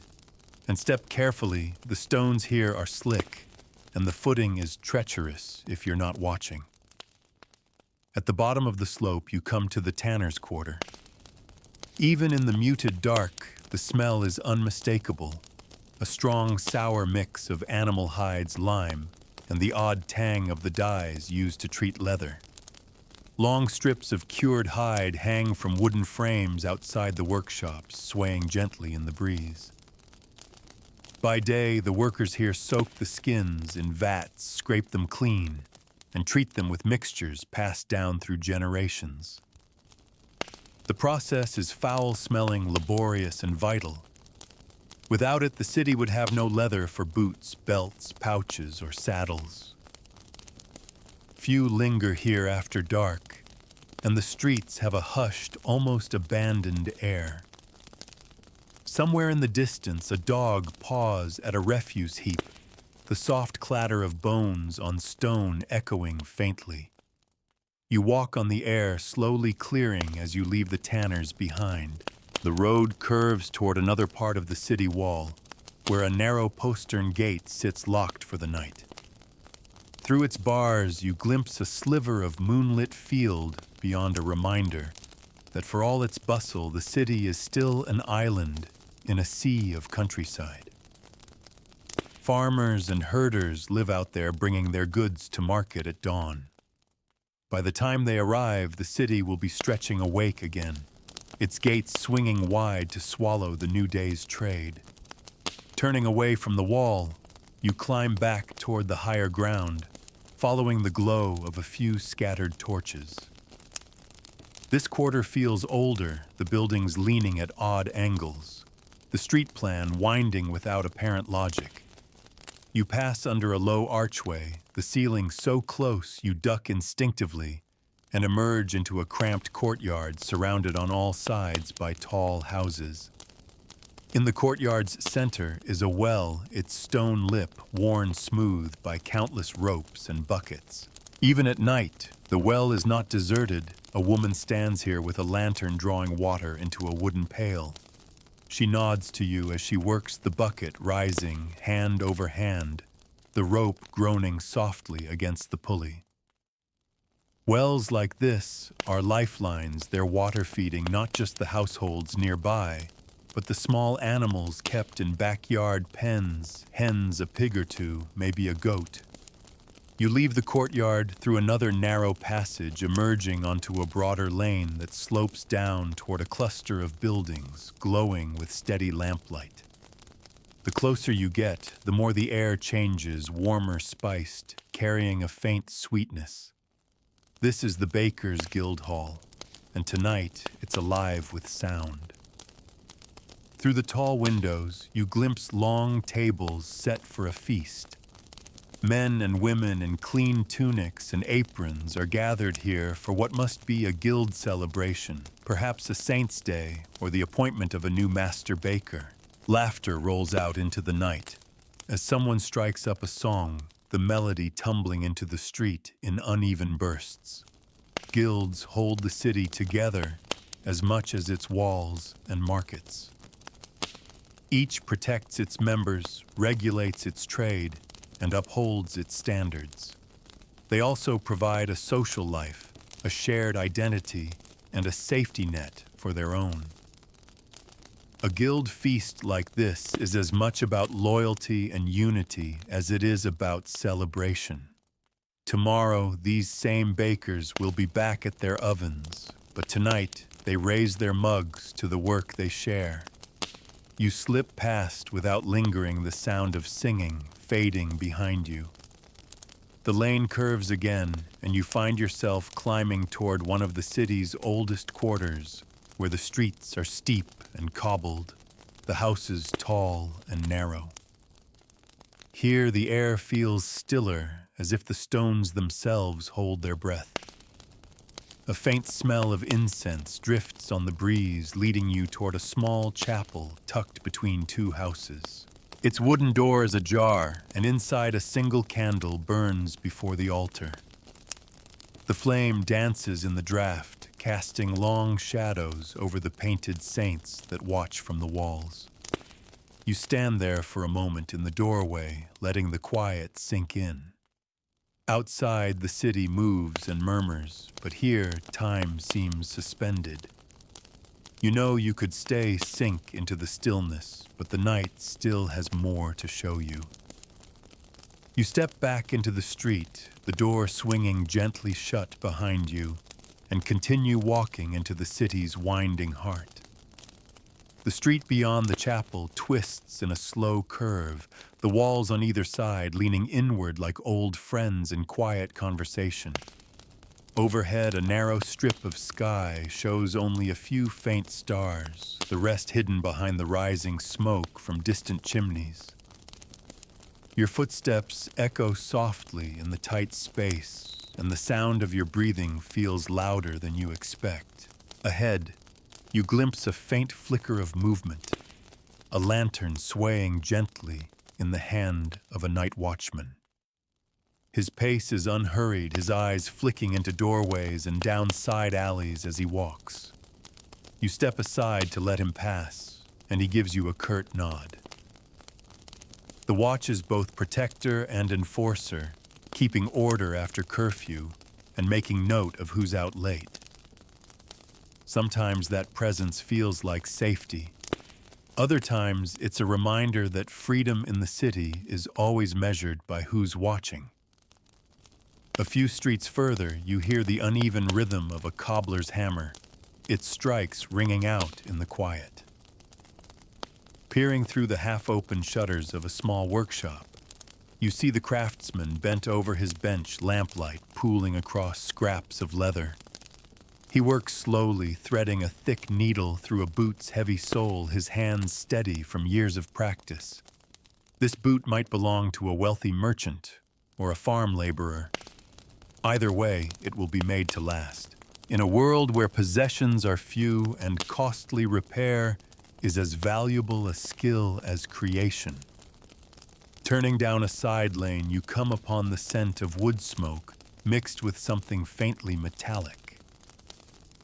and step carefully. The stones here are slick, and the footing is treacherous if you're not watching. At the bottom of the slope, you come to the tanner's quarter. Even in the muted dark, the smell is unmistakable, a strong, sour mix of animal hides, lime, and the odd tang of the dyes used to treat leather. Long strips of cured hide hang from wooden frames outside the workshops, swaying gently in the breeze. By day, the workers here soak the skins in vats, scrape them clean, and treat them with mixtures passed down through generations. The process is foul-smelling, laborious, and vital. Without it, the city would have no leather for boots, belts, pouches, or saddles. Few linger here after dark, and the streets have a hushed, almost abandoned air. Somewhere in the distance, a dog paws at a refuse heap, the soft clatter of bones on stone echoing faintly. You walk on the air, slowly clearing as you leave the tanners behind. The road curves toward another part of the city wall, where a narrow postern gate sits locked for the night. Through its bars, you glimpse a sliver of moonlit field beyond a reminder that for all its bustle, the city is still an island in a sea of countryside. Farmers and herders live out there, bringing their goods to market at dawn. By the time they arrive, the city will be stretching awake again, its gates swinging wide to swallow the new day's trade. Turning away from the wall, you climb back toward the higher ground, following the glow of a few scattered torches. This quarter feels older, the buildings leaning at odd angles, the street plan winding without apparent logic. You pass under a low archway, the ceiling so close you duck instinctively, and emerge into a cramped courtyard surrounded on all sides by tall houses. In the courtyard's center is a well, its stone lip worn smooth by countless ropes and buckets. Even at night, the well is not deserted. A woman stands here with a lantern drawing water into a wooden pail. She nods to you as she works the bucket, rising hand over hand, the rope groaning softly against the pulley. Wells like this are lifelines, their water feeding not just the households nearby, but the small animals kept in backyard pens, hens, a pig or two, maybe a goat. You leave the courtyard through another narrow passage, emerging onto a broader lane that slopes down toward a cluster of buildings, glowing with steady lamplight. The closer you get, the more the air changes, warmer spiced, carrying a faint sweetness. This is the Baker's Guild Hall, and tonight it's alive with sound. Through the tall windows, you glimpse long tables set for a feast. Men and women in clean tunics and aprons are gathered here for what must be a guild celebration, perhaps a saint's day or the appointment of a new master baker. Laughter rolls out into the night as someone strikes up a song, the melody tumbling into the street in uneven bursts. Guilds hold the city together as much as its walls and markets. Each protects its members, regulates its trade, and upholds its standards. They also provide a social life, a shared identity, and a safety net for their own. A guild feast like this is as much about loyalty and unity as it is about celebration. Tomorrow, these same bakers will be back at their ovens, but tonight they raise their mugs to the work they share. You slip past without lingering, the sound of singing fading behind you. The lane curves again, and you find yourself climbing toward one of the city's oldest quarters, where the streets are steep and cobbled, the houses tall and narrow. Here the air feels stiller, as if the stones themselves hold their breath. A faint smell of incense drifts on the breeze, leading you toward a small chapel tucked between two houses. Its wooden door is ajar, and inside a single candle burns before the altar. The flame dances in the draught, casting long shadows over the painted saints that watch from the walls. You stand there for a moment in the doorway, letting the quiet sink in. Outside, the city moves and murmurs, but here time seems suspended. You know you could sink into the stillness, but the night still has more to show you. You step back into the street, the door swinging gently shut behind you, and continue walking into the city's winding heart. The street beyond the chapel twists in a slow curve, the walls on either side leaning inward like old friends in quiet conversation. Overhead, a narrow strip of sky shows only a few faint stars, the rest hidden behind the rising smoke from distant chimneys. Your footsteps echo softly in the tight space, and the sound of your breathing feels louder than you expect. Ahead, you glimpse a faint flicker of movement, a lantern swaying gently in the hand of a night watchman. His pace is unhurried, his eyes flicking into doorways and down side alleys as he walks. You step aside to let him pass, and he gives you a curt nod. The watch is both protector and enforcer, keeping order after curfew and making note of who's out late. Sometimes that presence feels like safety. Other times, it's a reminder that freedom in the city is always measured by who's watching. A few streets further, you hear the uneven rhythm of a cobbler's hammer, its strikes ringing out in the quiet. Peering through the half-open shutters of a small workshop, you see the craftsman bent over his bench, lamplight pooling across scraps of leather. He works slowly, threading a thick needle through a boot's heavy sole, his hands steady from years of practice. This boot might belong to a wealthy merchant or a farm laborer. Either way, it will be made to last. In a world where possessions are few and costly repair is as valuable a skill as creation. Turning down a side lane, you come upon the scent of wood smoke mixed with something faintly metallic.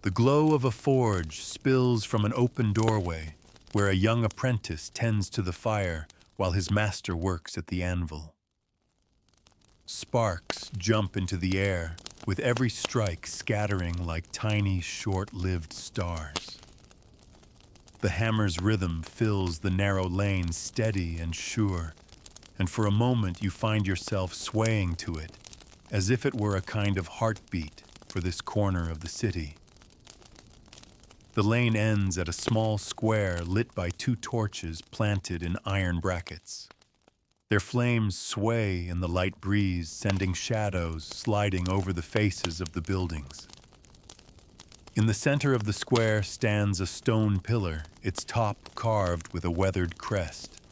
The glow of a forge spills from an open doorway where a young apprentice tends to the fire while his master works at the anvil. Sparks jump into the air, with every strike scattering like tiny, short-lived stars. The hammer's rhythm fills the narrow lane steady and sure, and for a moment you find yourself swaying to it, as if it were a kind of heartbeat for this corner of the city. The lane ends at a small square lit by two torches planted in iron brackets. Their flames sway in the light breeze, sending shadows sliding over the faces of the buildings. In the center of the square stands a stone pillar, its top carved with a weathered crest.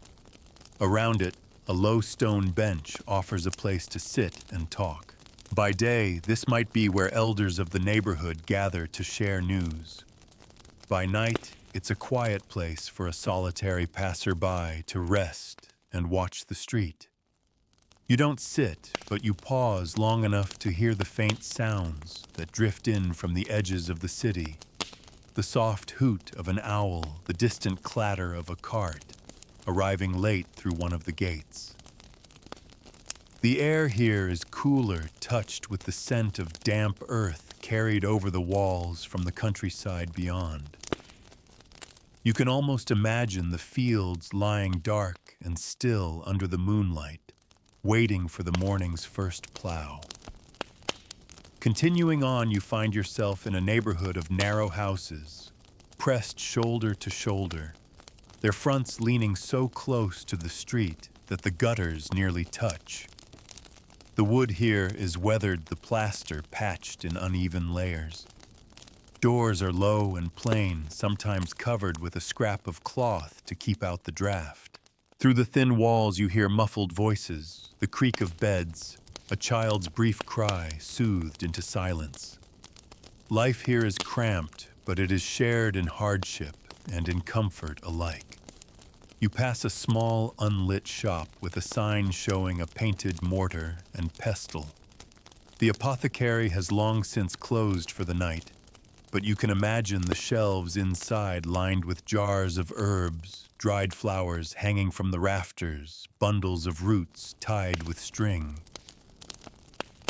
Around it, a low stone bench offers a place to sit and talk. By day, this might be where elders of the neighborhood gather to share news. By night, it's a quiet place for a solitary passerby to rest and watch the street. You don't sit, but you pause long enough to hear the faint sounds that drift in from the edges of the city. The soft hoot of an owl, the distant clatter of a cart, arriving late through one of the gates. The air here is cooler, touched with the scent of damp earth carried over the walls from the countryside beyond. You can almost imagine the fields lying dark and still under the moonlight, waiting for the morning's first plow. Continuing on, you find yourself in a neighborhood of narrow houses, pressed shoulder to shoulder, their fronts leaning so close to the street that the gutters nearly touch. The wood here is weathered, the plaster patched in uneven layers. Doors are low and plain, sometimes covered with a scrap of cloth to keep out the draft. Through the thin walls you hear muffled voices, the creak of beds, a child's brief cry soothed into silence. Life here is cramped, but it is shared in hardship and in comfort alike. You pass a small, unlit shop with a sign showing a painted mortar and pestle. The apothecary has long since closed for the night, but you can imagine the shelves inside lined with jars of herbs, dried flowers hanging from the rafters, bundles of roots tied with string.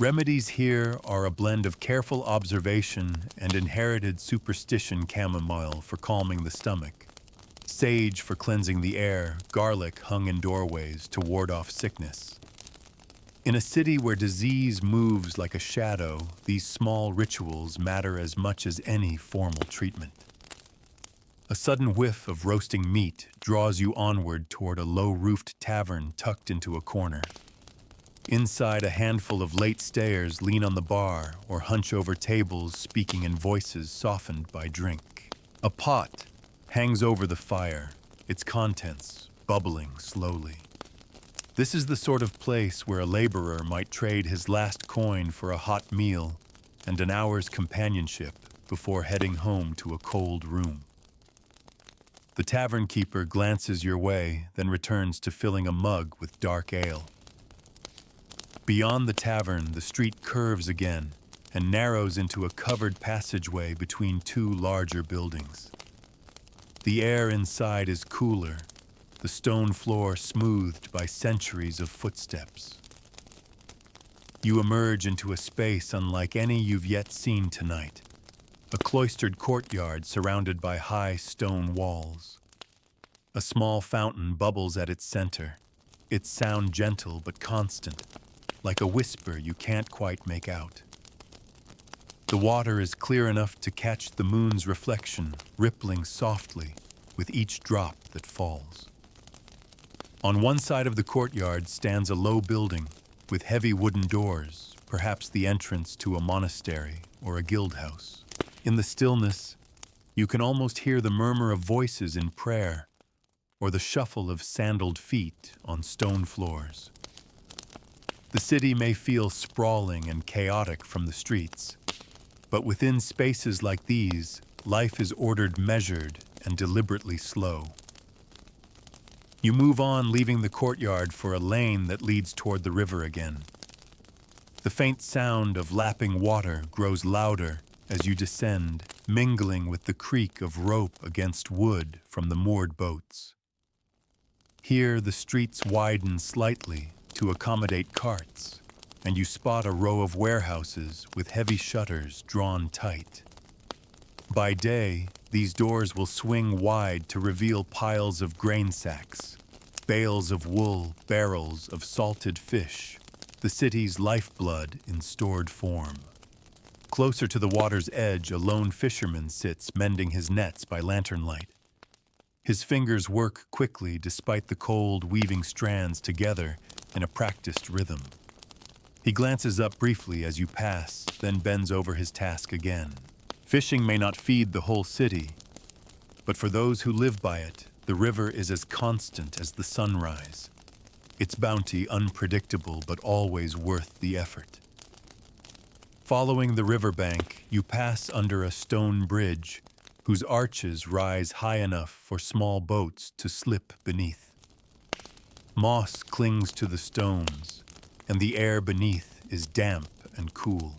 Remedies here are a blend of careful observation and inherited superstition: chamomile for calming the stomach, sage for cleansing the air, garlic hung in doorways to ward off sickness. In a city where disease moves like a shadow, these small rituals matter as much as any formal treatment. A sudden whiff of roasting meat draws you onward toward a low-roofed tavern tucked into a corner. Inside, a handful of late stayers lean on the bar or hunch over tables, speaking in voices softened by drink. A pot hangs over the fire, its contents bubbling slowly. This is the sort of place where a laborer might trade his last coin for a hot meal and an hour's companionship before heading home to a cold room. The tavern keeper glances your way, then returns to filling a mug with dark ale. Beyond the tavern, the street curves again and narrows into a covered passageway between two larger buildings. The air inside is cooler, the stone floor smoothed by centuries of footsteps. You emerge into a space unlike any you've yet seen tonight, a cloistered courtyard surrounded by high stone walls. A small fountain bubbles at its center, its sound gentle but constant, like a whisper you can't quite make out. The water is clear enough to catch the moon's reflection, rippling softly with each drop that falls. On one side of the courtyard stands a low building with heavy wooden doors, perhaps the entrance to a monastery or a guild house. In the stillness, you can almost hear the murmur of voices in prayer or the shuffle of sandaled feet on stone floors. The city may feel sprawling and chaotic from the streets, but within spaces like these, life is ordered, measured, and deliberately slow. You move on, leaving the courtyard for a lane that leads toward the river again. The faint sound of lapping water grows louder as you descend, mingling with the creak of rope against wood from the moored boats. Here, the streets widen slightly to accommodate carts, and you spot a row of warehouses with heavy shutters drawn tight. By day, these doors will swing wide to reveal piles of grain sacks, bales of wool, barrels of salted fish, the city's lifeblood in stored form. Closer to the water's edge, a lone fisherman sits mending his nets by lantern light. His fingers work quickly despite the cold, weaving strands together in a practiced rhythm. He glances up briefly as you pass, then bends over his task again. Fishing may not feed the whole city, but for those who live by it, the river is as constant as the sunrise, its bounty unpredictable but always worth the effort. Following the riverbank, you pass under a stone bridge whose arches rise high enough for small boats to slip beneath. Moss clings to the stones, and the air beneath is damp and cool.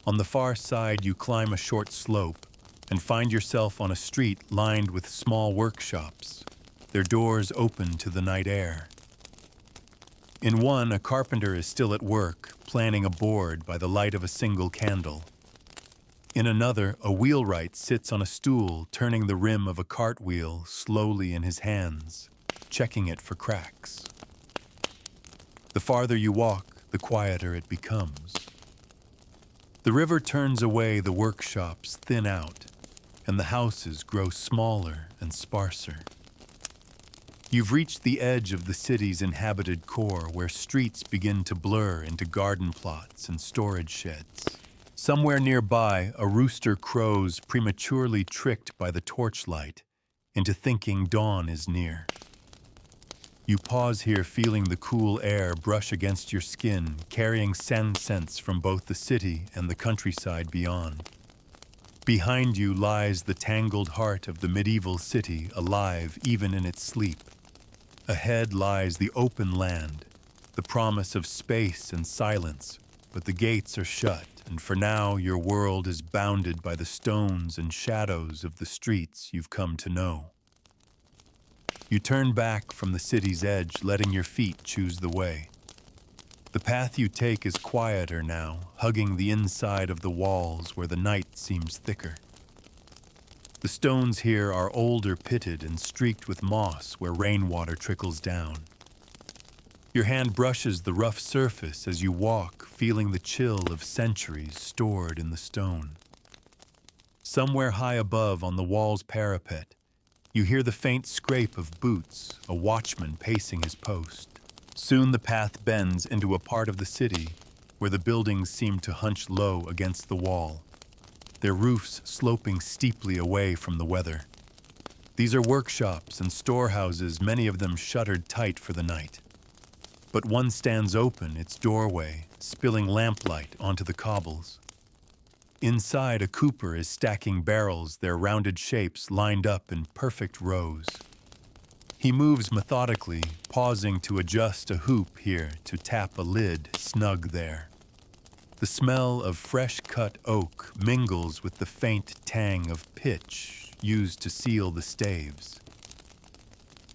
On the far side, you climb a short slope and find yourself on a street lined with small workshops, their doors open to the night air. In one, a carpenter is still at work, planning a board by the light of a single candle. In another, a wheelwright sits on a stool, turning the rim of a cartwheel slowly in his hands, checking it for cracks. The farther you walk, the quieter it becomes. The river turns away, the workshops thin out, and the houses grow smaller and sparser. You've reached the edge of the city's inhabited core, where streets begin to blur into garden plots and storage sheds. Somewhere nearby, a rooster crows, prematurely tricked by the torchlight into thinking dawn is near. You pause here, feeling the cool air brush against your skin, carrying scents from both the city and the countryside beyond. Behind you lies the tangled heart of the medieval city, alive even in its sleep. Ahead lies the open land, the promise of space and silence, but the gates are shut, and for now your world is bounded by the stones and shadows of the streets you've come to know. You turn back from the city's edge, letting your feet choose the way. The path you take is quieter now, hugging the inside of the walls where the night seems thicker. The stones here are older, pitted and streaked with moss where rainwater trickles down. Your hand brushes the rough surface as you walk, feeling the chill of centuries stored in the stone. Somewhere high above on the wall's parapet, you hear the faint scrape of boots, a watchman pacing his post. Soon the path bends into a part of the city where the buildings seem to hunch low against the wall, their roofs sloping steeply away from the weather. These are workshops and storehouses, many of them shuttered tight for the night. But one stands open, its doorway spilling lamplight onto the cobbles. Inside, a cooper is stacking barrels, their rounded shapes lined up in perfect rows. He moves methodically, pausing to adjust a hoop here to tap a lid snug there. The smell of fresh-cut oak mingles with the faint tang of pitch used to seal the staves.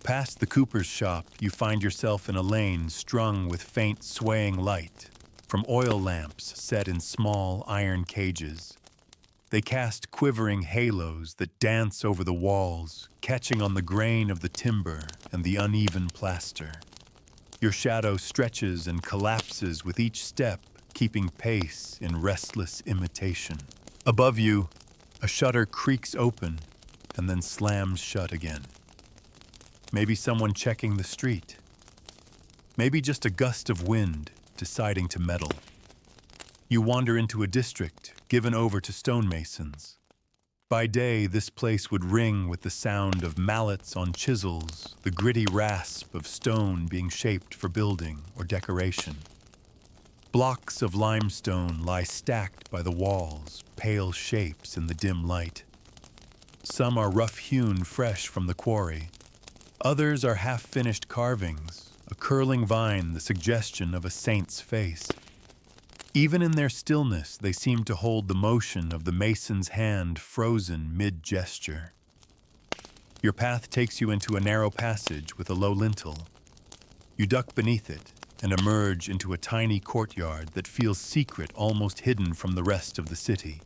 Past the cooper's shop, you find yourself in a lane strung with faint swaying light from oil lamps set in small iron cages. They cast quivering halos that dance over the walls, catching on the grain of the timber and the uneven plaster. Your shadow stretches and collapses with each step, keeping pace in restless imitation. Above you, a shutter creaks open and then slams shut again. Maybe someone checking the street. Maybe just a gust of wind deciding to meddle. You wander into a district given over to stonemasons. By day, this place would ring with the sound of mallets on chisels, the gritty rasp of stone being shaped for building or decoration. Blocks of limestone lie stacked by the walls, pale shapes in the dim light. Some are rough-hewn fresh from the quarry. Others are half-finished carvings, a curling vine the suggestion of a saint's face. Even in their stillness, they seem to hold the motion of the mason's hand frozen mid-gesture. Your path takes you into a narrow passage with a low lintel. You duck beneath it and emerge into a tiny courtyard that feels secret, almost hidden from the rest of the city.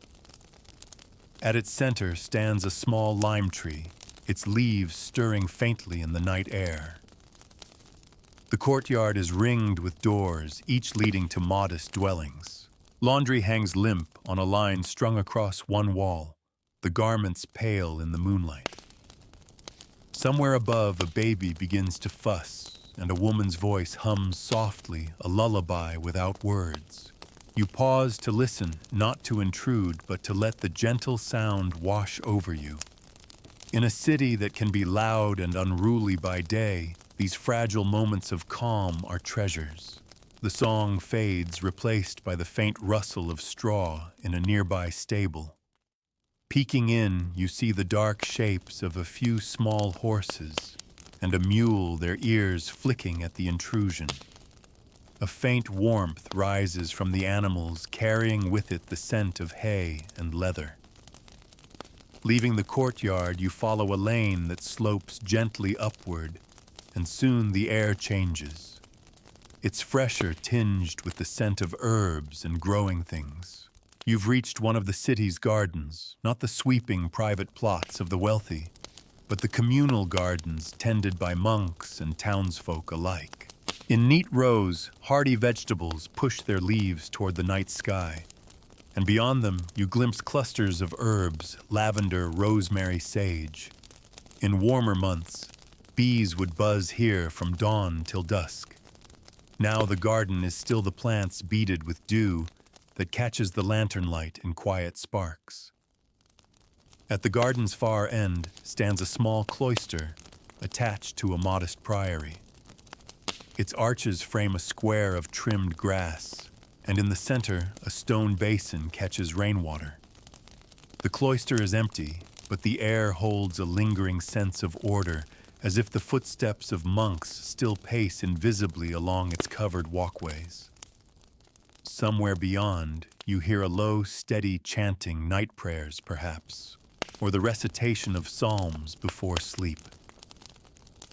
At its center stands a small lime tree, its leaves stirring faintly in the night air. The courtyard is ringed with doors, each leading to modest dwellings. Laundry hangs limp on a line strung across one wall, the garments pale in the moonlight. Somewhere above, a baby begins to fuss, and a woman's voice hums softly, a lullaby without words. You pause to listen, not to intrude, but to let the gentle sound wash over you. In a city that can be loud and unruly by day, these fragile moments of calm are treasures. The song fades, replaced by the faint rustle of straw in a nearby stable. Peeking in, you see the dark shapes of a few small horses and a mule, their ears flicking at the intrusion. A faint warmth rises from the animals, carrying with it the scent of hay and leather. Leaving the courtyard, you follow a lane that slopes gently upward, and soon the air changes. It's fresher, tinged with the scent of herbs and growing things. You've reached one of the city's gardens, not the sweeping private plots of the wealthy, but the communal gardens tended by monks and townsfolk alike. In neat rows, hardy vegetables push their leaves toward the night sky, and beyond them you glimpse clusters of herbs, lavender, rosemary, sage. In warmer months, bees would buzz here from dawn till dusk. Now the garden is still the plants beaded with dew that catches the lantern light in quiet sparks. At the garden's far end stands a small cloister attached to a modest priory. Its arches frame a square of trimmed grass, and in the center a stone basin catches rainwater. The cloister is empty, but the air holds a lingering sense of order, as if the footsteps of monks still pace invisibly along its covered walkways. Somewhere beyond, you hear a low, steady chanting, night prayers perhaps, or the recitation of psalms before sleep.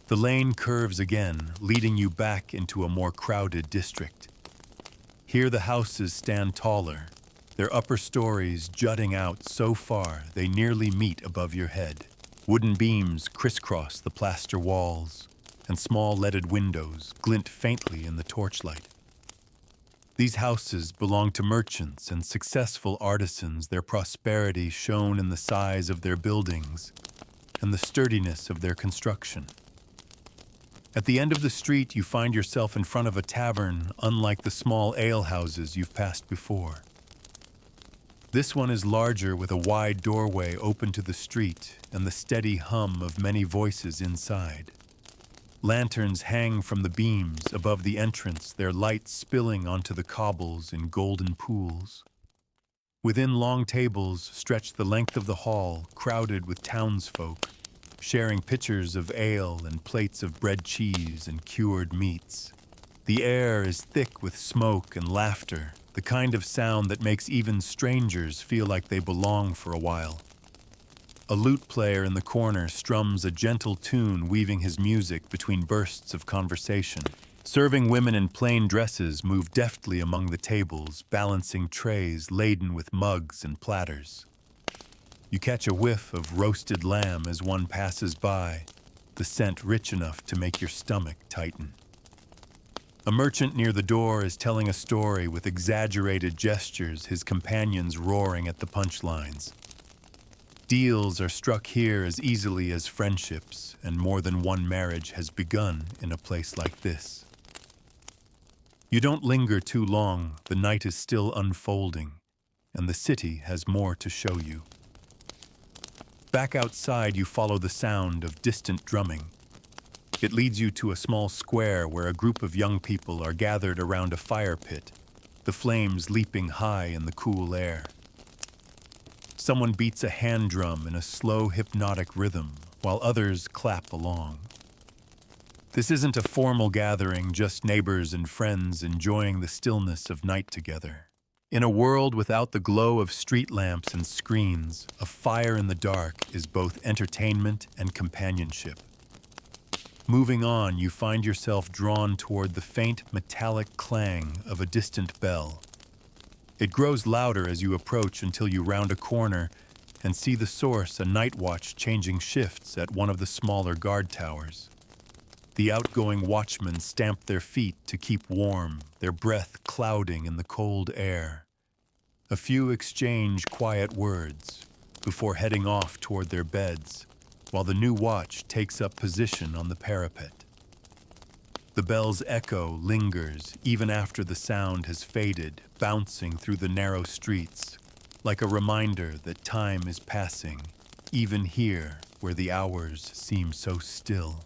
The lane curves again, leading you back into a more crowded district. Here the houses stand taller, their upper stories jutting out so far they nearly meet above your head. Wooden beams crisscross the plaster walls, and small leaded windows glint faintly in the torchlight. These houses belong to merchants and successful artisans, their prosperity shown in the size of their buildings and the sturdiness of their construction. At the end of the street, you find yourself in front of a tavern unlike the small alehouses you've passed before. This one is larger, with a wide doorway open to the street and the steady hum of many voices inside. Lanterns hang from the beams above the entrance, their light spilling onto the cobbles in golden pools. Within, long tables stretch the length of the hall, crowded with townsfolk, sharing pitchers of ale and plates of bread, cheese, and cured meats. The air is thick with smoke and laughter, the kind of sound that makes even strangers feel like they belong for a while. A lute player in the corner strums a gentle tune, weaving his music between bursts of conversation. Serving women in plain dresses move deftly among the tables, balancing trays laden with mugs and platters. You catch a whiff of roasted lamb as one passes by, the scent rich enough to make your stomach tighten. A merchant near the door is telling a story with exaggerated gestures, his companions roaring at the punchlines. Deals are struck here as easily as friendships, and more than one marriage has begun in a place like this. You don't linger too long, the night is still unfolding, and the city has more to show you. Back outside, you follow the sound of distant drumming. It leads you to a small square where a group of young people are gathered around a fire pit, the flames leaping high in the cool air. Someone beats a hand drum in a slow, hypnotic rhythm, while others clap along. This isn't a formal gathering, just neighbors and friends enjoying the stillness of night together. In a world without the glow of street lamps and screens, a fire in the dark is both entertainment and companionship. Moving on, you find yourself drawn toward the faint metallic clang of a distant bell. It grows louder as you approach until you round a corner and see the source, a night watch changing shifts at one of the smaller guard towers. The outgoing watchmen stamp their feet to keep warm, their breath clouding in the cold air. A few exchange quiet words before heading off toward their beds, while the new watch takes up position on the parapet. The bell's echo lingers even after the sound has faded, bouncing through the narrow streets, like a reminder that time is passing, even here where the hours seem so still.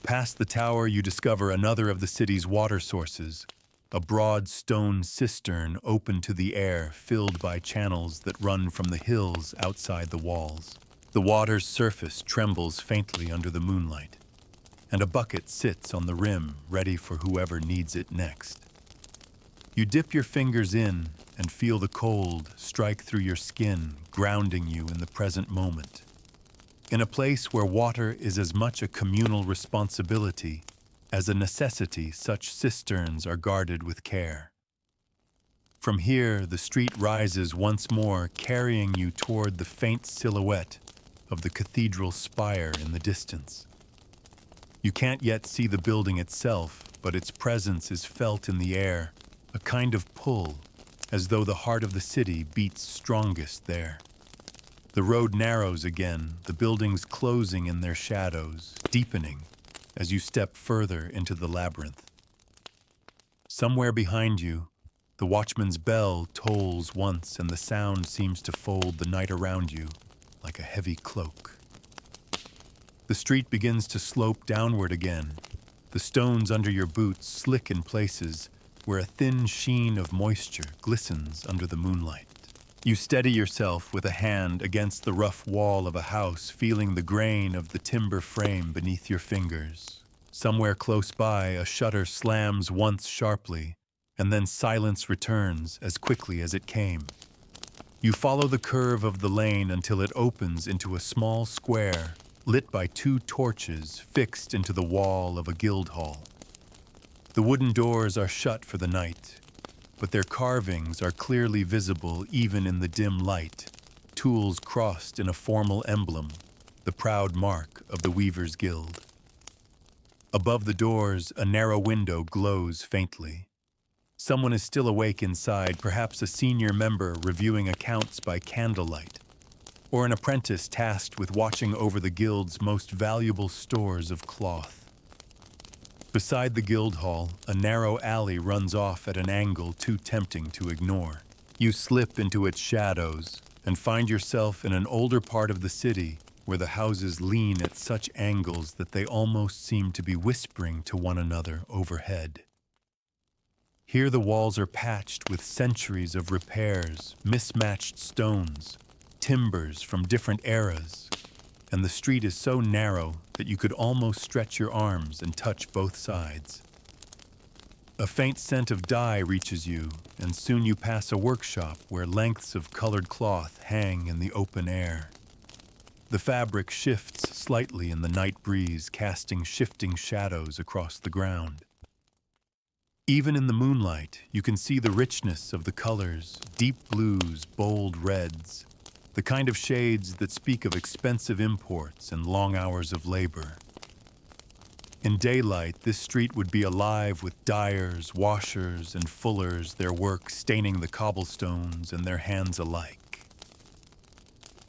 Past the tower, you discover another of the city's water sources, a broad stone cistern open to the air, filled by channels that run from the hills outside the walls. The water's surface trembles faintly under the moonlight, and a bucket sits on the rim, ready for whoever needs it next. You dip your fingers in and feel the cold strike through your skin, grounding you in the present moment. In a place where water is as much a communal responsibility As a necessity, such cisterns are guarded with care. From here, the street rises once more, carrying you toward the faint silhouette of the cathedral spire in the distance. You can't yet see the building itself, but its presence is felt in the air, a kind of pull, as though the heart of the city beats strongest there. The road narrows again, the buildings closing in their shadows, deepening as you step further into the labyrinth. Somewhere behind you, the watchman's bell tolls once, and the sound seems to fold the night around you like a heavy cloak. The street begins to slope downward again, the stones under your boots slick in places where a thin sheen of moisture glistens under the moonlight. You steady yourself with a hand against the rough wall of a house, feeling the grain of the timber frame beneath your fingers. Somewhere close by, a shutter slams once sharply, and then silence returns as quickly as it came. You follow the curve of the lane until it opens into a small square, lit by 2 torches fixed into the wall of a guild hall. The wooden doors are shut for the night, but their carvings are clearly visible even in the dim light, tools crossed in a formal emblem, the proud mark of the Weavers' Guild. Above the doors, a narrow window glows faintly. Someone is still awake inside, perhaps a senior member reviewing accounts by candlelight, or an apprentice tasked with watching over the guild's most valuable stores of cloth. Beside the guild hall, a narrow alley runs off at an angle too tempting to ignore. You slip into its shadows and find yourself in an older part of the city where the houses lean at such angles that they almost seem to be whispering to one another overhead. Here the walls are patched with centuries of repairs, mismatched stones, timbers from different eras, and the street is so narrow that you could almost stretch your arms and touch both sides. A faint scent of dye reaches you, and soon you pass a workshop where lengths of colored cloth hang in the open air. The fabric shifts slightly in the night breeze, casting shifting shadows across the ground. Even in the moonlight, you can see the richness of the colors, deep blues, bold reds, the kind of shades that speak of expensive imports and long hours of labor. In daylight, this street would be alive with dyers, washers, and fullers, their work staining the cobblestones and their hands alike.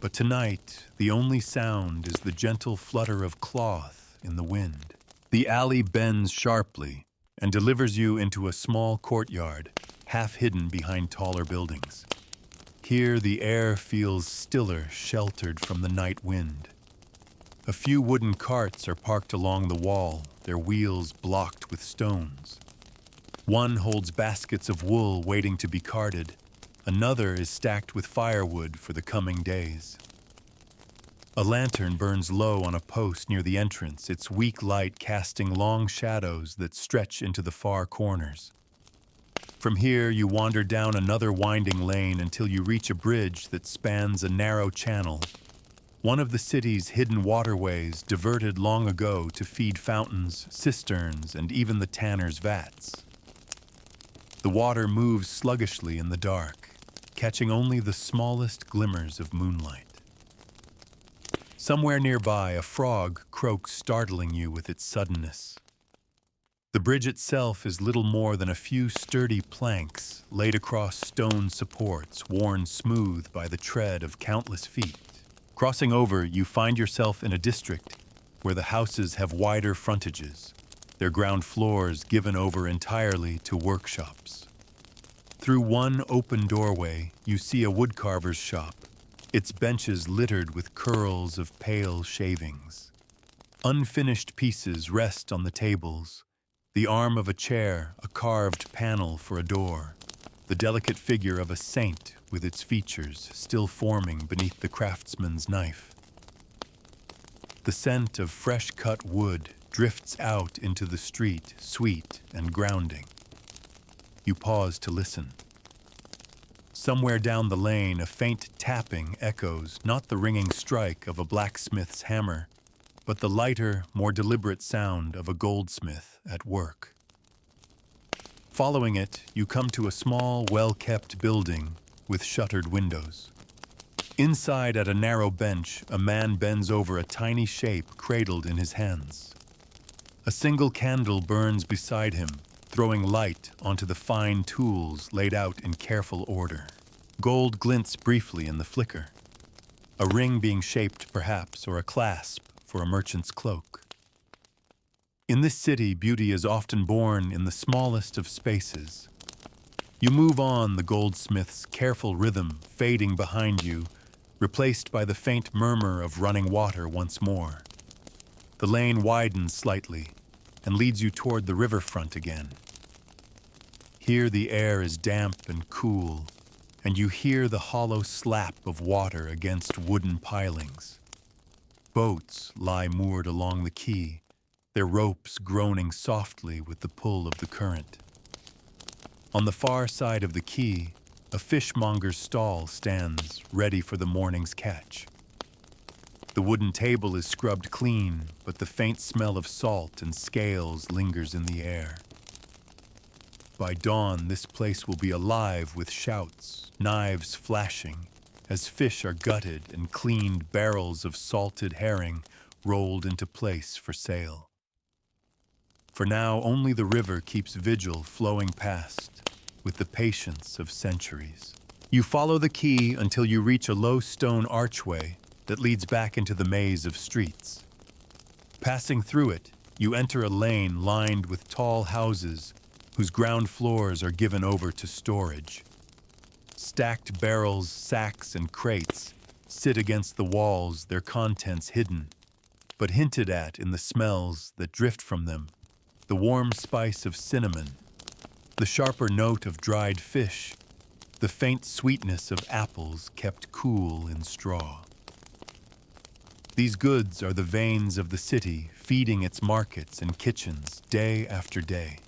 But tonight, the only sound is the gentle flutter of cloth in the wind. The alley bends sharply and delivers you into a small courtyard, half hidden behind taller buildings. Here the air feels stiller, sheltered from the night wind. A few wooden carts are parked along the wall, their wheels blocked with stones. One holds baskets of wool waiting to be carted. Another is stacked with firewood for the coming days. A lantern burns low on a post near the entrance, its weak light casting long shadows that stretch into the far corners. From here, you wander down another winding lane until you reach a bridge that spans a narrow channel, one of the city's hidden waterways diverted long ago to feed fountains, cisterns, and even the tanner's vats. The water moves sluggishly in the dark, catching only the smallest glimmers of moonlight. Somewhere nearby, a frog croaks, startling you with its suddenness. The bridge itself is little more than a few sturdy planks laid across stone supports worn smooth by the tread of countless feet. Crossing over, you find yourself in a district where the houses have wider frontages, their ground floors given over entirely to workshops. Through one open doorway, you see a woodcarver's shop, its benches littered with curls of pale shavings. Unfinished pieces rest on the tables, the arm of a chair, a carved panel for a door, the delicate figure of a saint with its features still forming beneath the craftsman's knife. The scent of fresh-cut wood drifts out into the street, sweet and grounding. You pause to listen. Somewhere down the lane, a faint tapping echoes, not the ringing strike of a blacksmith's hammer, but the lighter, more deliberate sound of a goldsmith at work. Following it, you come to a small, well-kept building with shuttered windows. Inside, at a narrow bench, a man bends over a tiny shape cradled in his hands. A single candle burns beside him, throwing light onto the fine tools laid out in careful order. Gold glints briefly in the flicker, a ring being shaped perhaps, or a clasp for a merchant's cloak. In this city, beauty is often born in the smallest of spaces. You move on, the goldsmith's careful rhythm fading behind you, replaced by the faint murmur of running water once more. The lane widens slightly and leads you toward the riverfront again. Here the air is damp and cool, and you hear the hollow slap of water against wooden pilings. Boats lie moored along the quay, their ropes groaning softly with the pull of the current. On the far side of the quay, a fishmonger's stall stands, ready for the morning's catch. The wooden table is scrubbed clean, but the faint smell of salt and scales lingers in the air. By dawn, this place will be alive with shouts, knives flashing, as fish are gutted and cleaned barrels of salted herring rolled into place for sale. For now, only the river keeps vigil, flowing past, with the patience of centuries. You follow the quay until you reach a low stone archway that leads back into the maze of streets. Passing through it, you enter a lane lined with tall houses whose ground floors are given over to storage. Stacked barrels, sacks, and crates sit against the walls, their contents hidden, but hinted at in the smells that drift from them, the warm spice of cinnamon, the sharper note of dried fish, the faint sweetness of apples kept cool in straw. These goods are the veins of the city, feeding its markets and kitchens day after day.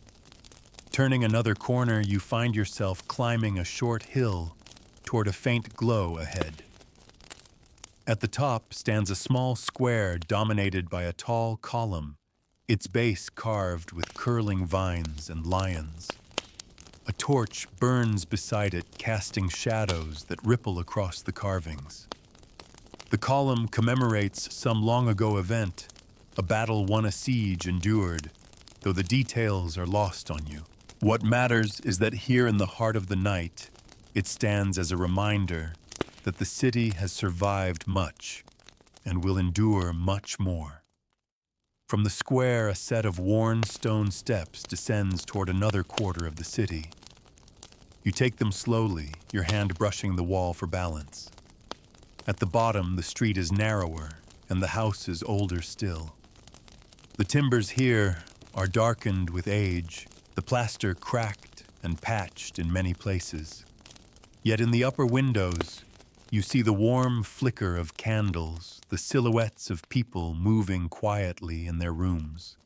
Turning another corner, you find yourself climbing a short hill toward a faint glow ahead. At the top stands a small square dominated by a tall column, its base carved with curling vines and lions. A torch burns beside it, casting shadows that ripple across the carvings. The column commemorates some long-ago event, a battle won, a siege endured, though the details are lost on you. What matters is that here in the heart of the night, it stands as a reminder that the city has survived much and will endure much more. From the square, a set of worn stone steps descends toward another quarter of the city. You take them slowly, your hand brushing the wall for balance. At the bottom, the street is narrower and the house is older still. The timbers here are darkened with age, the plaster cracked and patched in many places. Yet in the upper windows, you see the warm flicker of candles, the silhouettes of people moving quietly in their rooms.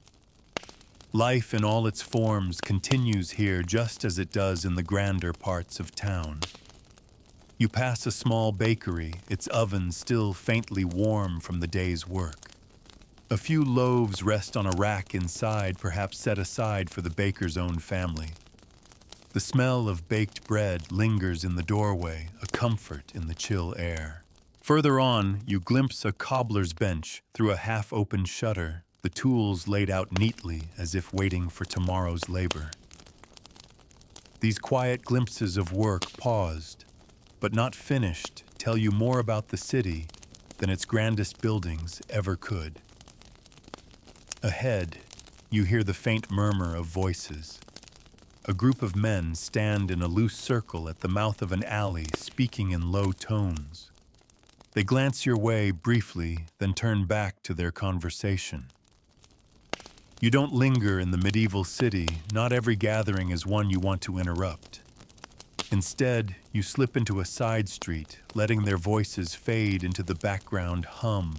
Life in all its forms continues here just as it does in the grander parts of town. You pass a small bakery, its oven still faintly warm from the day's work. A few loaves rest on a rack inside, perhaps set aside for the baker's own family. The smell of baked bread lingers in the doorway, a comfort in the chill air. Further on, you glimpse a cobbler's bench through a half-open shutter, the tools laid out neatly as if waiting for tomorrow's labor. These quiet glimpses of work, paused, but not finished, tell you more about the city than its grandest buildings ever could. Ahead, you hear the faint murmur of voices. A group of men stand in a loose circle at the mouth of an alley, speaking in low tones. They glance your way briefly, then turn back to their conversation. You don't linger in the medieval city. Not every gathering is one you want to interrupt. Instead, you slip into a side street, letting their voices fade into the background hum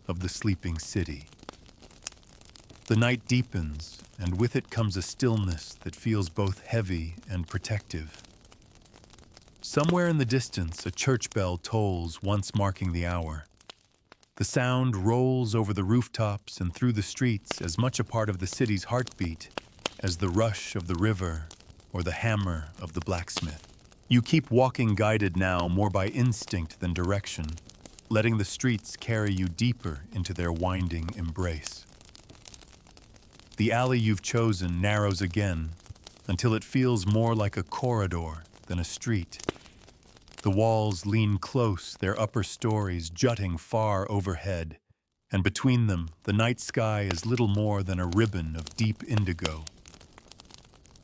of the sleeping city. The night deepens, and with it comes a stillness that feels both heavy and protective. Somewhere in the distance, a church bell tolls, once marking the hour. The The sound rolls over the rooftops and through the streets, as much a part of the city's heartbeat as the rush of the river or the hammer of the blacksmith. You keep walking, guided now more by instinct than direction, letting the streets carry you deeper into their winding embrace. The alley you've chosen narrows again until it feels more like a corridor than a street. The walls lean close, their upper stories jutting far overhead, and between them, the night sky is little more than a ribbon of deep indigo.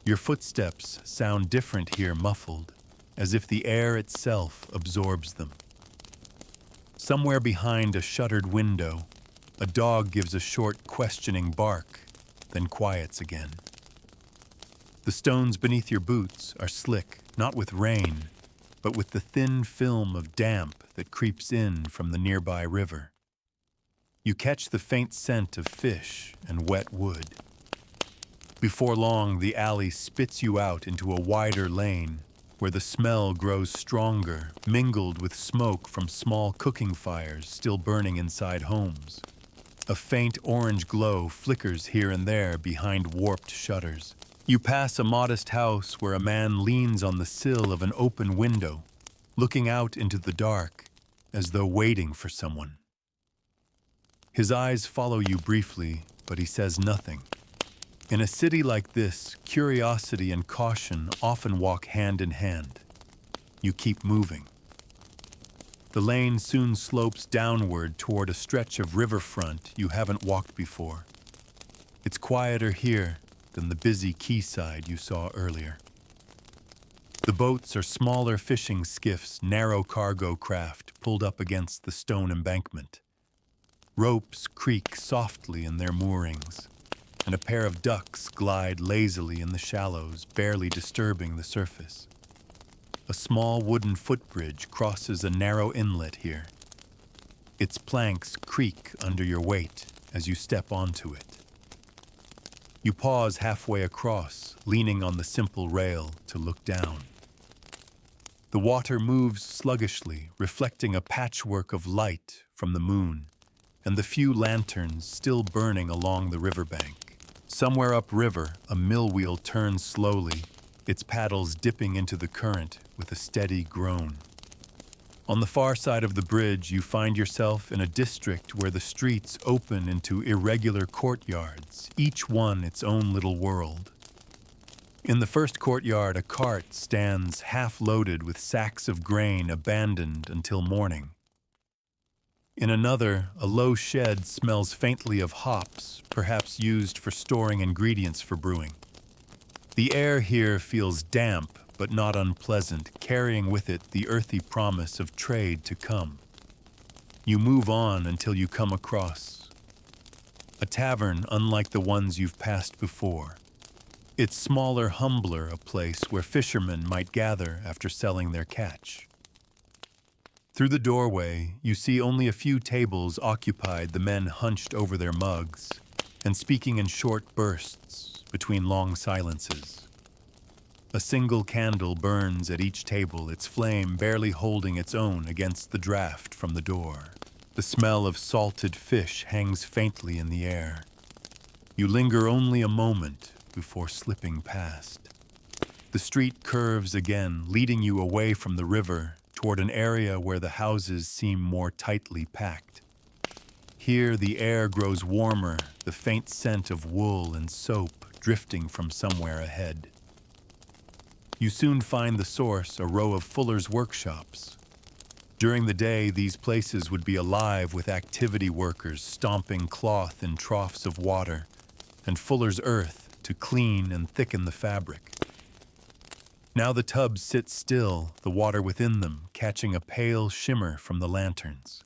Your footsteps sound different here, muffled, as if the air itself absorbs them. Somewhere behind a shuttered window, a dog gives a short, questioning bark, then quiets again. The stones beneath your boots are slick, not with rain, but with the thin film of damp that creeps in from the nearby river. You catch the faint scent of fish and wet wood. Before long, the alley spits you out into a wider lane where the smell grows stronger, mingled with smoke from small cooking fires still burning inside homes. A faint orange glow flickers here and there behind warped shutters. You pass a modest house where a man leans on the sill of an open window, looking out into the dark as though waiting for someone. His eyes follow you briefly, but he says nothing. In a city like this, curiosity and caution often walk hand in hand. You keep moving. The lane soon slopes downward toward a stretch of riverfront you haven't walked before. It's quieter here than the busy quayside you saw earlier. The boats are smaller fishing skiffs, narrow cargo craft pulled up against the stone embankment. Ropes creak softly in their moorings, and a pair of ducks glide lazily in the shallows, barely disturbing the surface. A small wooden footbridge crosses a narrow inlet here. Its planks creak under your weight as you step onto it. You pause halfway across, leaning on the simple rail to look down. The water moves sluggishly, reflecting a patchwork of light from the moon, and the few lanterns still burning along the riverbank. Somewhere upriver, a mill wheel turns slowly, its paddles dipping into the current with a steady groan. On the far side of the bridge, you find yourself in a district where the streets open into irregular courtyards, each one its own little world. In the first courtyard, a cart stands half-loaded with sacks of grain abandoned until morning. In another, a low shed smells faintly of hops, perhaps used for storing ingredients for brewing. The air here feels damp, but not unpleasant, carrying with it the earthy promise of trade to come. You move on until you come across a tavern unlike the ones you've passed before. It's smaller, humbler, a place where fishermen might gather after selling their catch. Through the doorway, you see only a few tables occupied, the men hunched over their mugs and speaking in short bursts between long silences. A single candle burns at each table, its flame barely holding its own against the draft from the door. The smell of salted fish hangs faintly in the air. You linger only a moment before slipping past. The street curves again, leading you away from the river toward an area where the houses seem more tightly packed. Here the air grows warmer, the faint scent of wool and soap drifting from somewhere ahead. You soon find the source, a row of fuller's workshops. During the day, these places would be alive with activity workers stomping cloth in troughs of water and fuller's earth to clean and thicken the fabric. Now the tubs sit still, the water within them catching a pale shimmer from the lanterns.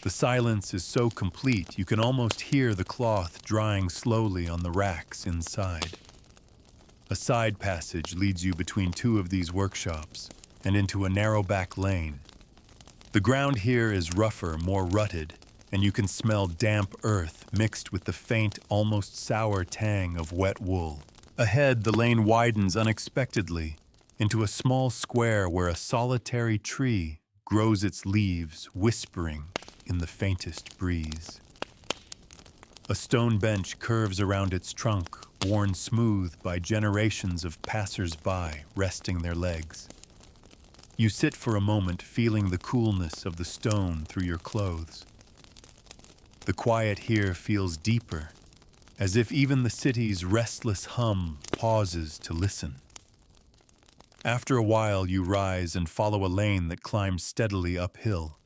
The silence is so complete you can almost hear the cloth drying slowly on the racks inside. A side passage leads you between two of these workshops and into a narrow back lane. The ground here is rougher, more rutted, and you can smell damp earth mixed with the faint, almost sour tang of wet wool. Ahead, the lane widens unexpectedly into a small square where a solitary tree grows its leaves, whispering in the faintest breeze. A stone bench curves around its trunk, worn smooth by generations of passers-by resting their legs. You sit for a moment, feeling the coolness of the stone through your clothes. The quiet here feels deeper, as if even the city's restless hum pauses to listen. After a while, you rise and follow a lane that climbs steadily uphill.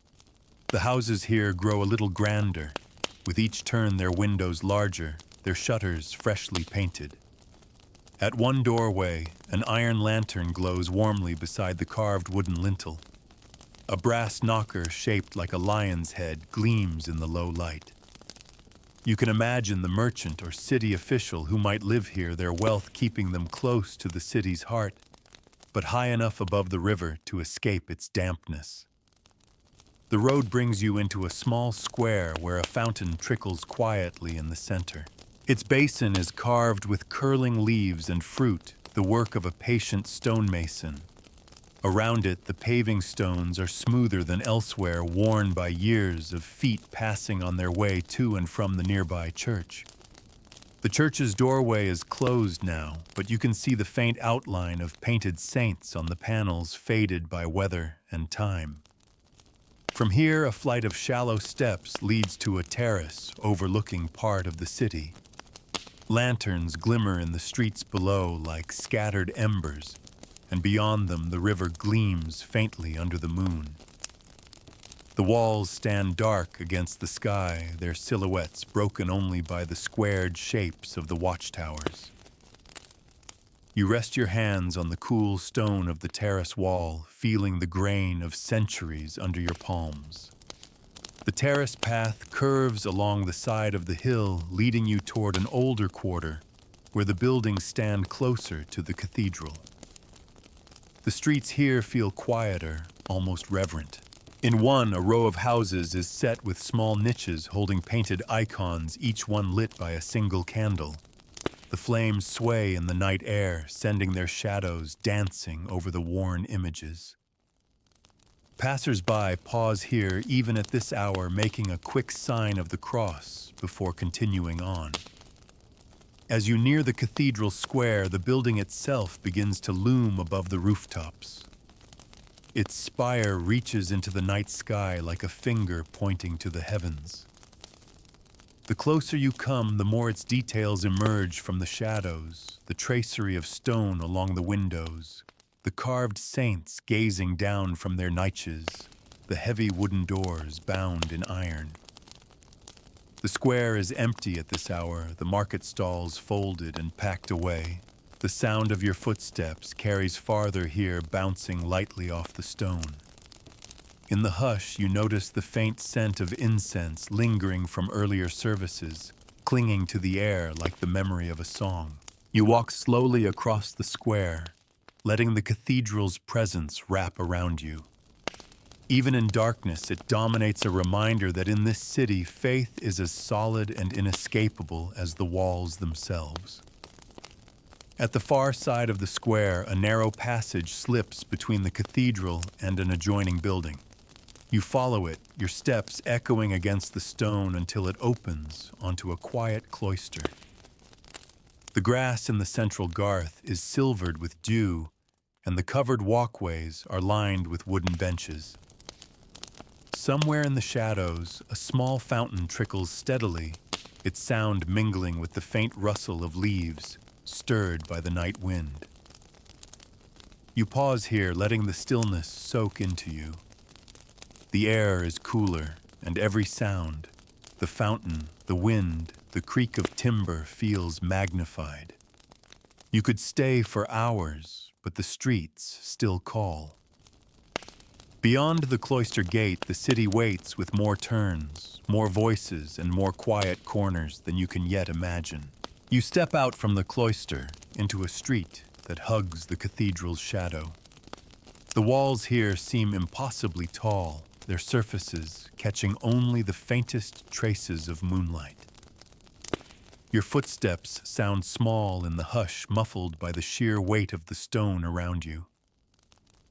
The houses here grow a little grander, with each turn their windows larger, their shutters freshly painted. At one doorway, an iron lantern glows warmly beside the carved wooden lintel. A brass knocker shaped like a lion's head gleams in the low light. You can imagine the merchant or city official who might live here, their wealth keeping them close to the city's heart, but high enough above the river to escape its dampness. The road brings you into a small square where a fountain trickles quietly in the center. Its basin is carved with curling leaves and fruit, the work of a patient stonemason. Around it, the paving stones are smoother than elsewhere, worn by years of feet passing on their way to and from the nearby church. The church's doorway is closed now, but you can see the faint outline of painted saints on the panels faded by weather and time. From here, a flight of shallow steps leads to a terrace overlooking part of the city. Lanterns glimmer in the streets below like scattered embers, and beyond them the river gleams faintly under the moon. The walls stand dark against the sky, their silhouettes broken only by the squared shapes of the watchtowers. You rest your hands on the cool stone of the terrace wall, feeling the grain of centuries under your palms. The terrace path curves along the side of the hill, leading you toward an older quarter where the buildings stand closer to the cathedral. The streets here feel quieter, almost reverent. In one, a row of houses is set with small niches holding painted icons, each one lit by a single candle. The flames sway in the night air, sending their shadows dancing over the worn images. Passers-by pause here even at this hour, making a quick sign of the cross before continuing on. As you near the cathedral square, the building itself begins to loom above the rooftops. Its spire reaches into the night sky like a finger pointing to the heavens. The closer you come, the more its details emerge from the shadows, the tracery of stone along the windows, the carved saints gazing down from their niches, the heavy wooden doors bound in iron. The square is empty at this hour, the market stalls folded and packed away. The sound of your footsteps carries farther here, bouncing lightly off the stone. In the hush, you notice the faint scent of incense lingering from earlier services, clinging to the air like the memory of a song. You walk slowly across the square, letting the cathedral's presence wrap around you. Even in darkness, it dominates, a reminder that in this city, faith is as solid and inescapable as the walls themselves. At the far side of the square, a narrow passage slips between the cathedral and an adjoining building. You follow it, your steps echoing against the stone until it opens onto a quiet cloister. The grass in the central garth is silvered with dew, and the covered walkways are lined with wooden benches. Somewhere in the shadows, a small fountain trickles steadily, its sound mingling with the faint rustle of leaves, stirred by the night wind. You pause here, letting the stillness soak into you. The air is cooler, and every sound, the fountain, the wind, the creak of timber, feels magnified. You could stay for hours, but the streets still call. Beyond the cloister gate, the city waits with more turns, more voices, and more quiet corners than you can yet imagine. You step out from the cloister into a street that hugs the cathedral's shadow. The walls here seem impossibly tall, their surfaces catching only the faintest traces of moonlight. Your footsteps sound small in the hush, muffled by the sheer weight of the stone around you.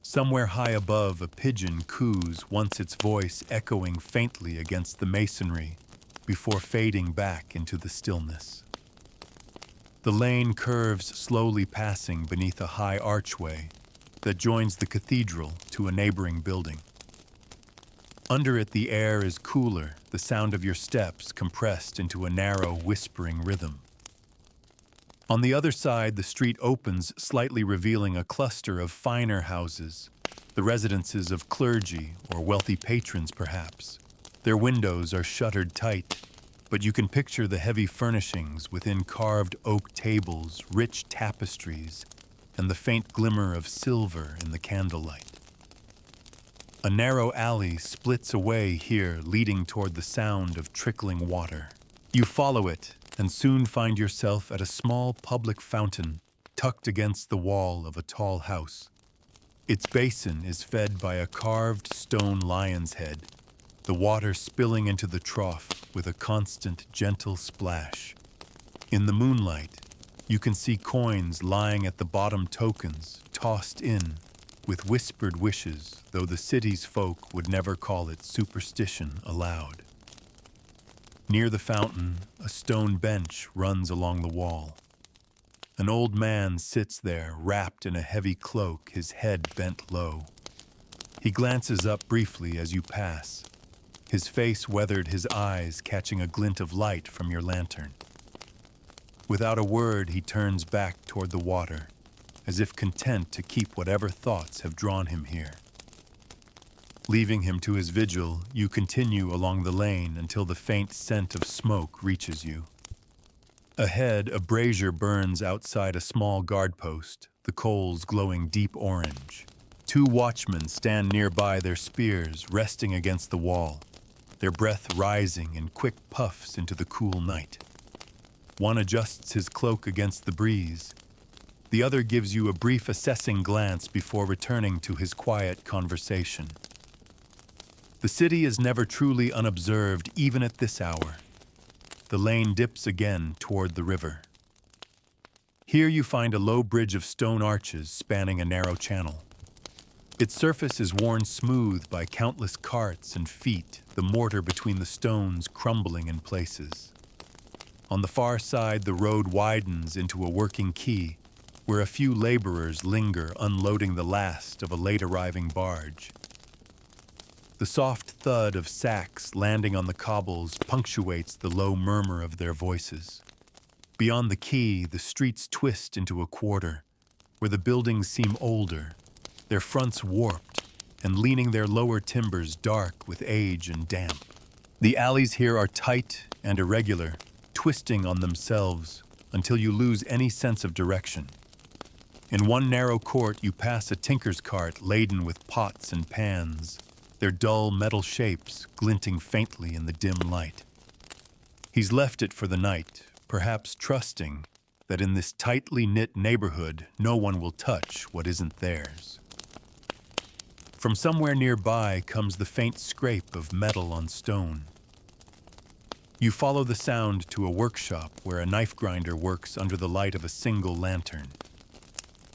Somewhere high above, a pigeon coos, once its voice echoing faintly against the masonry before fading back into the stillness. The lane curves slowly, passing beneath a high archway that joins the cathedral to a neighboring building. Under it, the air is cooler, the sound of your steps compressed into a narrow, whispering rhythm. On the other side, the street opens, slightly revealing a cluster of finer houses, the residences of clergy or wealthy patrons, perhaps. Their windows are shuttered tight, but you can picture the heavy furnishings within carved oak tables, rich tapestries, and the faint glimmer of silver in the candlelight. A narrow alley splits away here, leading toward the sound of trickling water. You follow it, and soon find yourself at a small public fountain tucked against the wall of a tall house. Its basin is fed by a carved stone lion's head, the water spilling into the trough with a constant, gentle splash. In the moonlight, you can see coins lying at the bottom, tokens tossed in with whispered wishes, though the city's folk would never call it superstition aloud. Near the fountain, a stone bench runs along the wall. An old man sits there, wrapped in a heavy cloak, his head bent low. He glances up briefly as you pass, his face weathered, his eyes catching a glint of light from your lantern. Without a word, he turns back toward the water, as if content to keep whatever thoughts have drawn him here. Leaving him to his vigil, you continue along the lane until the faint scent of smoke reaches you. Ahead, a brazier burns outside a small guard post, the coals glowing deep orange. Two watchmen stand nearby, their spears resting against the wall, their breath rising in quick puffs into the cool night. One adjusts his cloak against the breeze. The other gives you a brief assessing glance before returning to his quiet conversation. The city is never truly unobserved, even at this hour. The lane dips again toward the river. Here you find a low bridge of stone arches spanning a narrow channel. Its surface is worn smooth by countless carts and feet, the mortar between the stones crumbling in places. On the far side, the road widens into a working quay, where a few laborers linger, unloading the last of a late-arriving barge. The soft thud of sacks landing on the cobbles punctuates the low murmur of their voices. Beyond the quay, the streets twist into a quarter, where the buildings seem older, their fronts warped, and leaning their lower timbers dark with age and damp. The alleys here are tight and irregular, twisting on themselves until you lose any sense of direction. In one narrow court, you pass a tinker's cart laden with pots and pans, their dull metal shapes glinting faintly in the dim light. He's left it for the night, perhaps trusting that in this tightly knit neighborhood no one will touch what isn't theirs. From somewhere nearby comes the faint scrape of metal on stone. You follow the sound to a workshop where a knife grinder works under the light of a single lantern.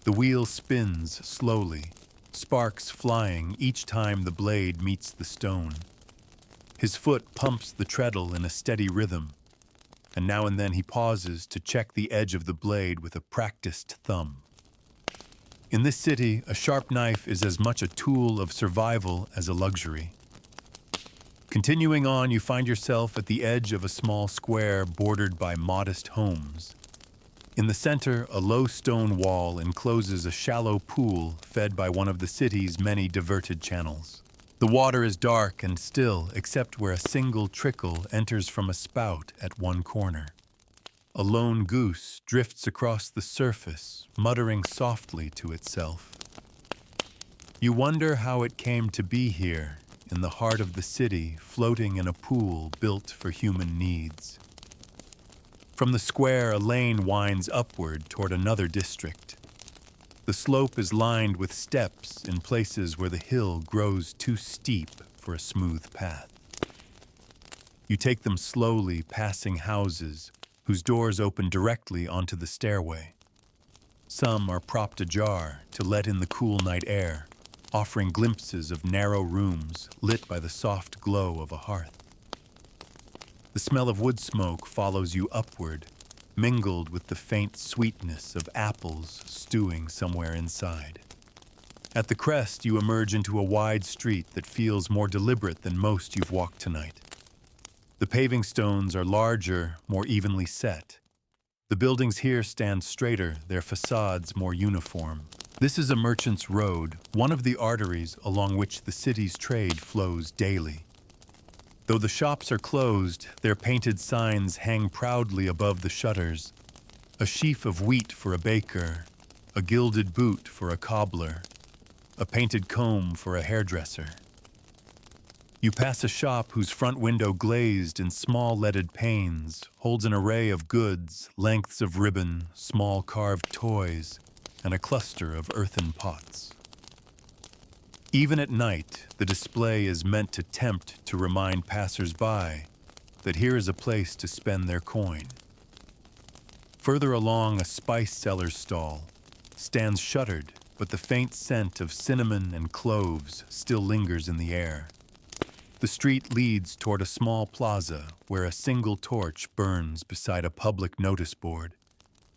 The wheel spins slowly, sparks flying each time the blade meets the stone. His foot pumps the treadle in a steady rhythm, and now and then he pauses to check the edge of the blade with a practiced thumb. In this city, a sharp knife is as much a tool of survival as a luxury. Continuing on, you find yourself at the edge of a small square bordered by modest homes. In the center, a low stone wall encloses a shallow pool fed by one of the city's many diverted channels. The water is dark and still, except where a single trickle enters from a spout at one corner. A lone goose drifts across the surface, muttering softly to itself. You wonder how it came to be here, in the heart of the city, floating in a pool built for human needs. From the square, a lane winds upward toward another district. The slope is lined with steps in places where the hill grows too steep for a smooth path. You take them slowly, passing houses whose doors open directly onto the stairway. Some are propped ajar to let in the cool night air, offering glimpses of narrow rooms lit by the soft glow of a hearth. The smell of wood smoke follows you upward, mingled with the faint sweetness of apples stewing somewhere inside. At the crest, you emerge into a wide street that feels more deliberate than most you've walked tonight. The paving stones are larger, more evenly set. The buildings here stand straighter, their facades more uniform. This is a merchant's road, one of the arteries along which the city's trade flows daily. Though the shops are closed, their painted signs hang proudly above the shutters. A sheaf of wheat for a baker, a gilded boot for a cobbler, a painted comb for a hairdresser. You pass a shop whose front window, glazed in small leaded panes, holds an array of goods, lengths of ribbon, small carved toys, and a cluster of earthen pots. Even at night, the display is meant to tempt to remind passers-by that here is a place to spend their coin. Further along, a spice seller's stall stands shuttered, but the faint scent of cinnamon and cloves still lingers in the air. The street leads toward a small plaza where a single torch burns beside a public notice board.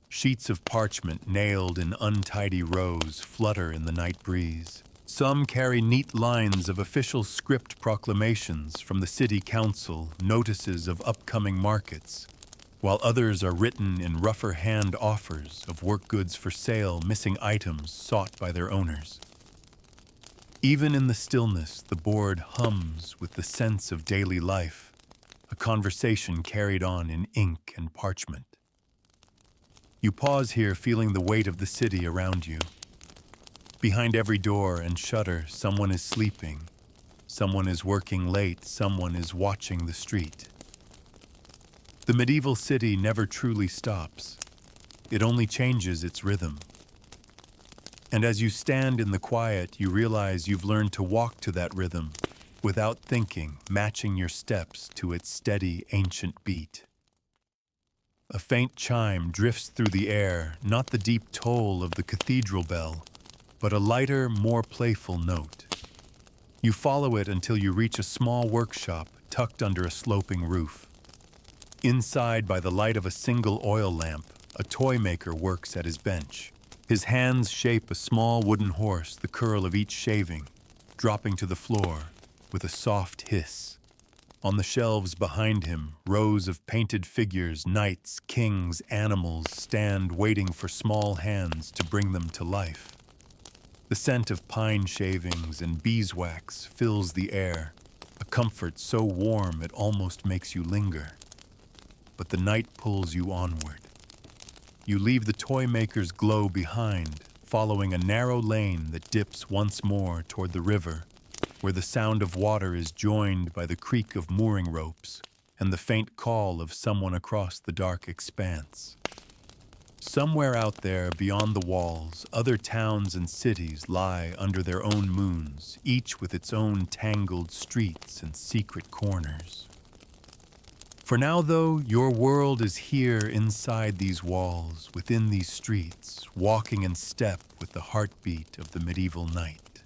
Sheets of parchment nailed in untidy rows flutter in the night breeze. Some carry neat lines of official script proclamations from the city council, notices of upcoming markets, while others are written in rougher hand offers of work goods for sale, missing items sought by their owners. Even in the stillness, the board hums with the sense of daily life, a conversation carried on in ink and parchment. You pause here, feeling the weight of the city around you. Behind every door and shutter, someone is sleeping, someone is working late, someone is watching the street. The medieval city never truly stops. It only changes its rhythm. And as you stand in the quiet, you realize you've learned to walk to that rhythm without thinking, matching your steps to its steady, ancient beat. A faint chime drifts through the air, not the deep toll of the cathedral bell, but a lighter, more playful note. You follow it until you reach a small workshop tucked under a sloping roof. Inside, by the light of a single oil lamp, a toy maker works at his bench. His hands shape a small wooden horse, the curl of each shaving, dropping to the floor with a soft hiss. On the shelves behind him, rows of painted figures, knights, kings, animals stand waiting for small hands to bring them to life. The scent of pine shavings and beeswax fills the air, a comfort so warm it almost makes you linger. But the night pulls you onward. You leave the toy maker's glow behind, following a narrow lane that dips once more toward the river, where the sound of water is joined by the creak of mooring ropes and the faint call of someone across the dark expanse. Somewhere out there, beyond the walls, other towns and cities lie under their own moons, each with its own tangled streets and secret corners. For now, though, your world is here inside these walls, within these streets, walking in step with the heartbeat of the medieval night.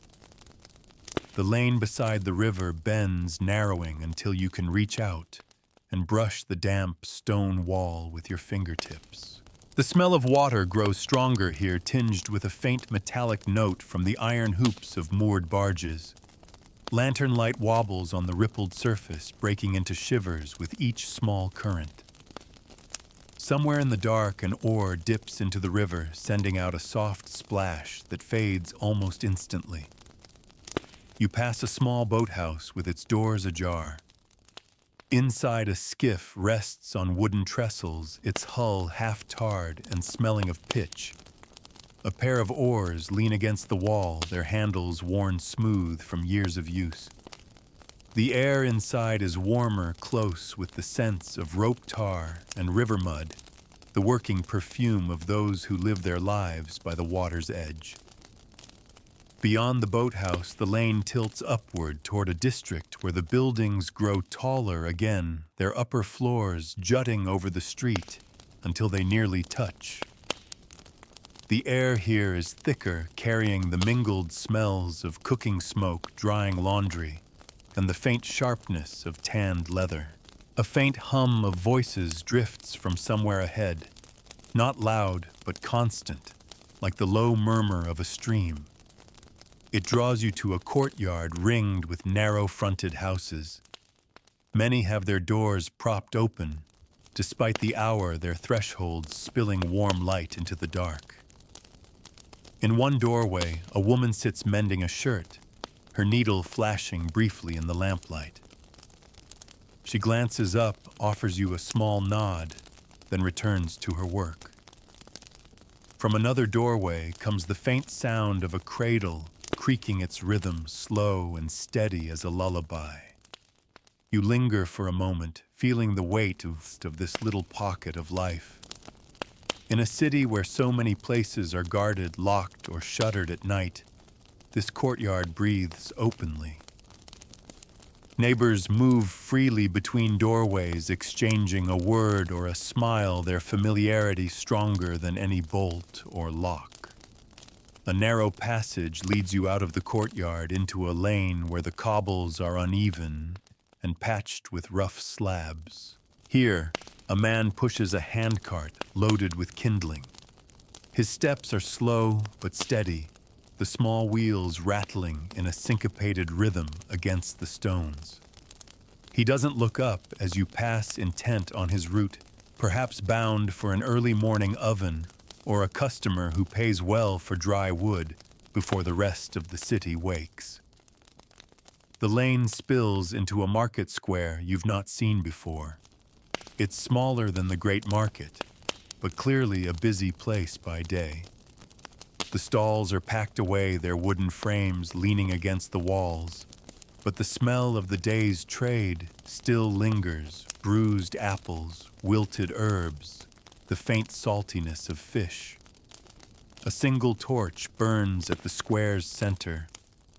The lane beside the river bends, narrowing until you can reach out and brush the damp stone wall with your fingertips. The smell of water grows stronger here, tinged with a faint metallic note from the iron hoops of moored barges. Lantern light wobbles on the rippled surface, breaking into shivers with each small current. Somewhere in the dark, an oar dips into the river, sending out a soft splash that fades almost instantly. You pass a small boathouse with its doors ajar. Inside, a skiff rests on wooden trestles, its hull half-tarred and smelling of pitch. A pair of oars lean against the wall, their handles worn smooth from years of use. The air inside is warmer, close with the scents of rope tar and river mud, the working perfume of those who live their lives by the water's edge. Beyond the boathouse, the lane tilts upward toward a district where the buildings grow taller again, their upper floors jutting over the street until they nearly touch. The air here is thicker, carrying the mingled smells of cooking smoke, drying laundry, and the faint sharpness of tanned leather. A faint hum of voices drifts from somewhere ahead, not loud but constant, like the low murmur of a stream. It draws you to a courtyard ringed with narrow-fronted houses. Many have their doors propped open, despite the hour their thresholds spilling warm light into the dark. In one doorway, a woman sits mending a shirt, her needle flashing briefly in the lamplight. She glances up, offers you a small nod, then returns to her work. From another doorway comes the faint sound of a cradle creaking its rhythm slow and steady as a lullaby. You linger for a moment, feeling the weight of this little pocket of life. In a city where so many places are guarded, locked, or shuttered at night, this courtyard breathes openly. Neighbors move freely between doorways, exchanging a word or a smile, their familiarity stronger than any bolt or lock. A narrow passage leads you out of the courtyard into a lane where the cobbles are uneven and patched with rough slabs. Here, a man pushes a handcart loaded with kindling. His steps are slow but steady, the small wheels rattling in a syncopated rhythm against the stones. He doesn't look up as you pass, intent on his route, perhaps bound for an early morning oven or a customer who pays well for dry wood before the rest of the city wakes. The lane spills into a market square you've not seen before. It's smaller than the great market, but clearly a busy place by day. The stalls are packed away, their wooden frames leaning against the walls, but the smell of the day's trade still lingers, bruised apples, wilted herbs, the faint saltiness of fish. A single torch burns at the square's center,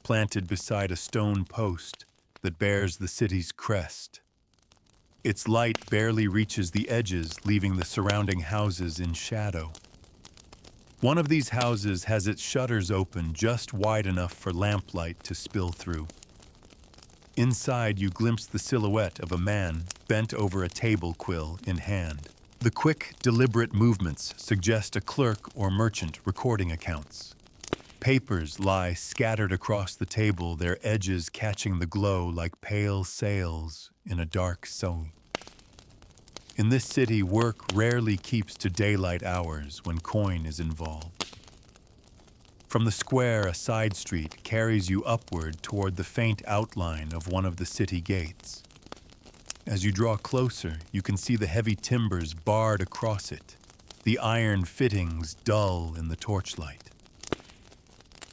planted beside a stone post that bears the city's crest. Its light barely reaches the edges, leaving the surrounding houses in shadow. One of these houses has its shutters open just wide enough for lamplight to spill through. Inside, you glimpse the silhouette of a man bent over a table, quill in hand. The quick, deliberate movements suggest a clerk or merchant recording accounts. Papers lie scattered across the table, their edges catching the glow like pale sails in a dark sea. In this city, work rarely keeps to daylight hours when coin is involved. From the square, a side street carries you upward toward the faint outline of one of the city gates. As you draw closer, you can see the heavy timbers barred across it, the iron fittings dull in the torchlight.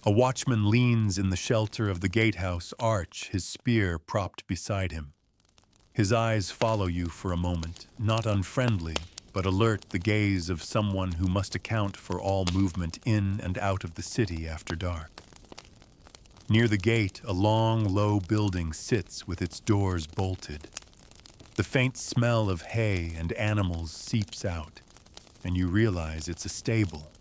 A watchman leans in the shelter of the gatehouse arch, his spear propped beside him. His eyes follow you for a moment, not unfriendly, but alert, the gaze of someone who must account for all movement in and out of the city after dark. Near the gate, a long, low building sits with its doors bolted. The faint smell of hay and animals seeps out, and you realize it's a stable.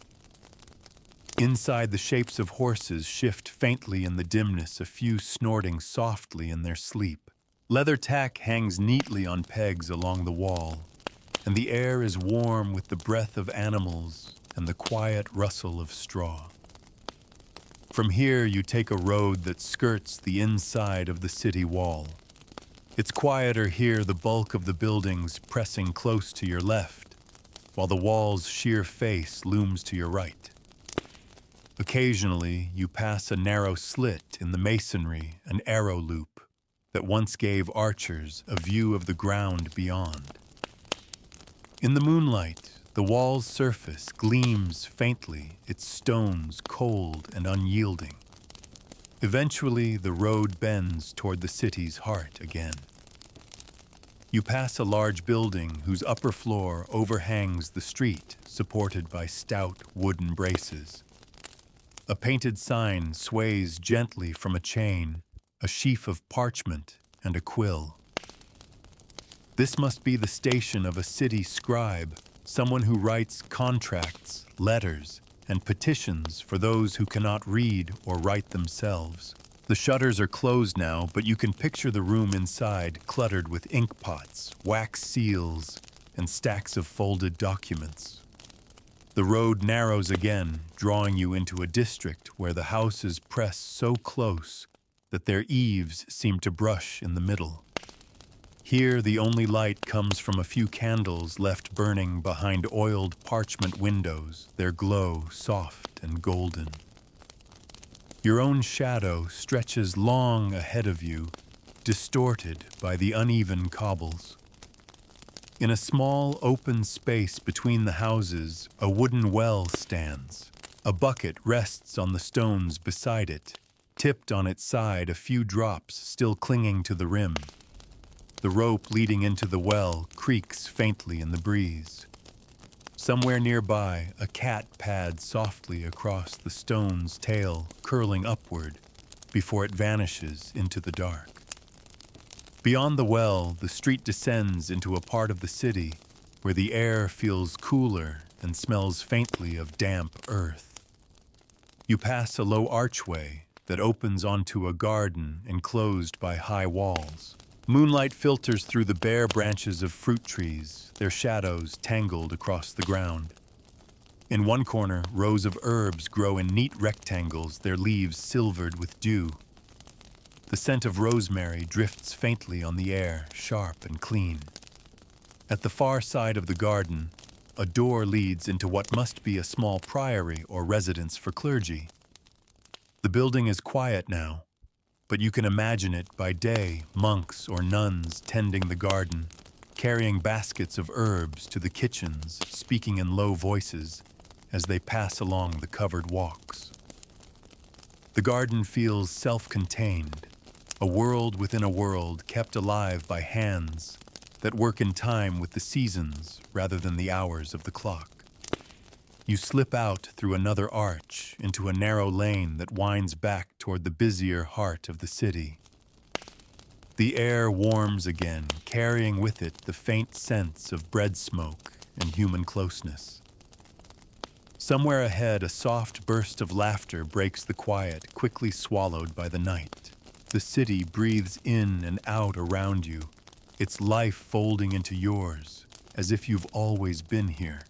Inside, the shapes of horses shift faintly in the dimness, a few snorting softly in their sleep. Leather tack hangs neatly on pegs along the wall, and the air is warm with the breath of animals and the quiet rustle of straw. From here, you take a road that skirts the inside of the city wall. It's quieter here, the bulk of the buildings pressing close to your left, while the wall's sheer face looms to your right. Occasionally, you pass a narrow slit in the masonry, an arrow loop that once gave archers a view of the ground beyond. In the moonlight, the wall's surface gleams faintly, its stones cold and unyielding. Eventually, the road bends toward the city's heart again. You pass a large building whose upper floor overhangs the street, supported by stout wooden braces. A painted sign sways gently from a chain, a sheaf of parchment and a quill. This must be the station of a city scribe, someone who writes contracts, letters, and petitions for those who cannot read or write themselves. The shutters are closed now, but you can picture the room inside cluttered with ink pots, wax seals, and stacks of folded documents. The road narrows again, drawing you into a district where the houses press so close that their eaves seem to brush in the middle. Here, the only light comes from a few candles left burning behind oiled parchment windows, their glow soft and golden. Your own shadow stretches long ahead of you, distorted by the uneven cobbles. In a small open space between the houses, a wooden well stands. A bucket rests on the stones beside it, tipped on its side, a few drops still clinging to the rim. The rope leading into the well creaks faintly in the breeze. Somewhere nearby, a cat pads softly across the stone's tail, curling upward, before it vanishes into the dark. Beyond the well, the street descends into a part of the city where the air feels cooler and smells faintly of damp earth. You pass a low archway that opens onto a garden enclosed by high walls. Moonlight filters through the bare branches of fruit trees, their shadows tangled across the ground. In one corner, rows of herbs grow in neat rectangles, their leaves silvered with dew. The scent of rosemary drifts faintly on the air, sharp and clean. At the far side of the garden, a door leads into what must be a small priory or residence for clergy. The building is quiet now, but you can imagine it by day, monks or nuns tending the garden, carrying baskets of herbs to the kitchens, speaking in low voices as they pass along the covered walks. The garden feels self-contained, a world within a world kept alive by hands that work in time with the seasons rather than the hours of the clock. You slip out through another arch into a narrow lane that winds back toward the busier heart of the city. The air warms again, carrying with it the faint sense of bread smoke and human closeness. Somewhere ahead, a soft burst of laughter breaks the quiet, quickly swallowed by the night. The city breathes in and out around you, its life folding into yours, as if you've always been here.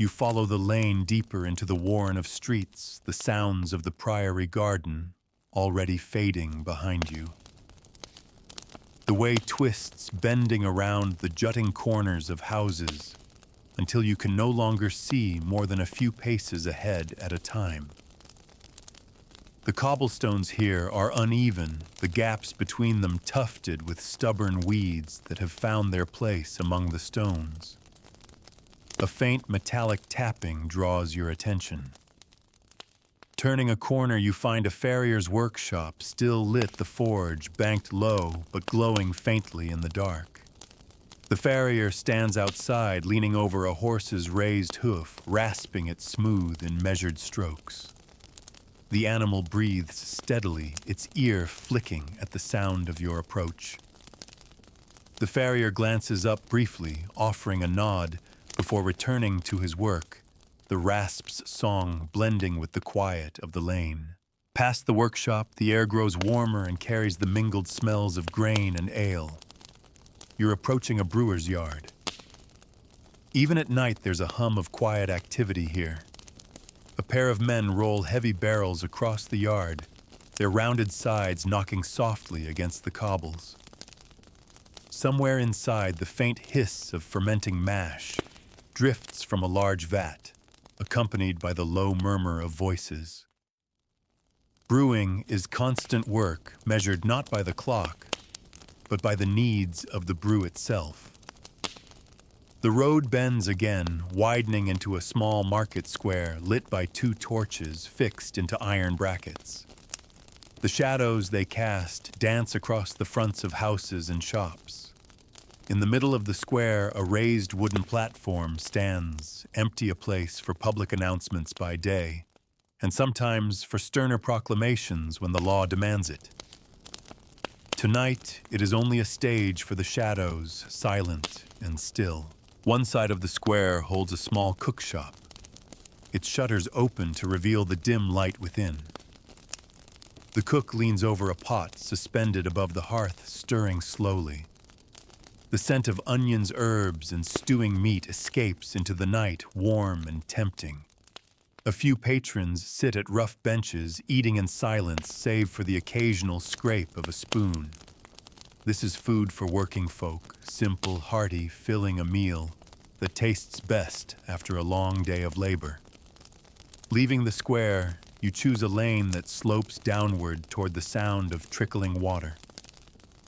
You follow the lane deeper into the warren of streets, the sounds of the priory garden already fading behind you. The way twists, bending around the jutting corners of houses until you can no longer see more than a few paces ahead at a time. The cobblestones here are uneven, the gaps between them tufted with stubborn weeds that have found their place among the stones. A faint metallic tapping draws your attention. Turning a corner, you find a farrier's workshop, still lit, the forge banked low but glowing faintly in the dark. The farrier stands outside, leaning over a horse's raised hoof, rasping it smooth in measured strokes. The animal breathes steadily, its ear flicking at the sound of your approach. The farrier glances up briefly, offering a nod, before returning to his work, the rasp's song blending with the quiet of the lane. Past the workshop, the air grows warmer and carries the mingled smells of grain and ale. You're approaching a brewer's yard. Even at night, there's a hum of quiet activity here. A pair of men roll heavy barrels across the yard, their rounded sides knocking softly against the cobbles. Somewhere inside, the faint hiss of fermenting mash drifts from a large vat, accompanied by the low murmur of voices. Brewing is constant work, measured not by the clock, but by the needs of the brew itself. The road bends again, widening into a small market square lit by two torches fixed into iron brackets. The shadows they cast dance across the fronts of houses and shops. In the middle of the square, a raised wooden platform stands, empty, a place for public announcements by day, and sometimes for sterner proclamations when the law demands it. Tonight, it is only a stage for the shadows, silent and still. One side of the square holds a small cookshop. its shutters open to reveal the dim light within. The cook leans over a pot suspended above the hearth, stirring slowly. The scent of onions, herbs, and stewing meat escapes into the night, warm and tempting. A few patrons sit at rough benches, eating in silence, save for the occasional scrape of a spoon. This is food for working folk, simple, hearty, filling a meal that tastes best after a long day of labor. Leaving the square, you choose a lane that slopes downward toward the sound of trickling water.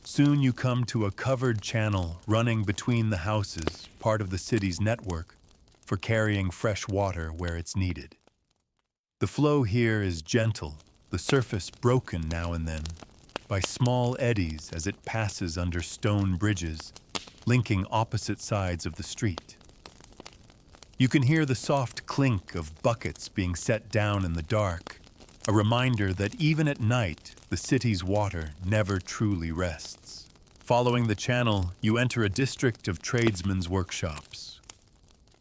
Soon you come to a covered channel running between the houses, part of the city's network for carrying fresh water where it's needed. The flow here is gentle, the surface broken now and then by small eddies as it passes under stone bridges, linking opposite sides of the street. You can hear the soft clink of buckets being set down in the dark, a reminder that even at night, the city's water never truly rests. Following the channel, you enter a district of tradesmen's workshops.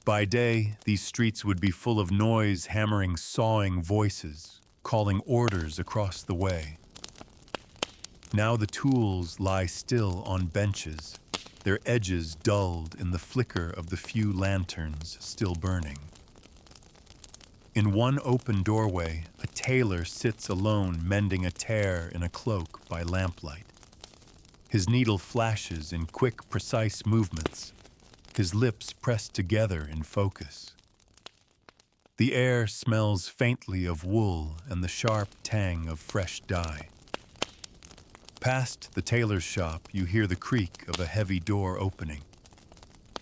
By day, these streets would be full of noise, hammering, sawing voices, calling orders across the way. Now the tools lie still on benches, their edges dulled in the flicker of the few lanterns still burning. In one open doorway, a tailor sits alone mending a tear in a cloak by lamplight. His needle flashes in quick, precise movements, his lips pressed together in focus. The air smells faintly of wool and the sharp tang of fresh dye. Past the tailor's shop, you hear the creak of a heavy door opening.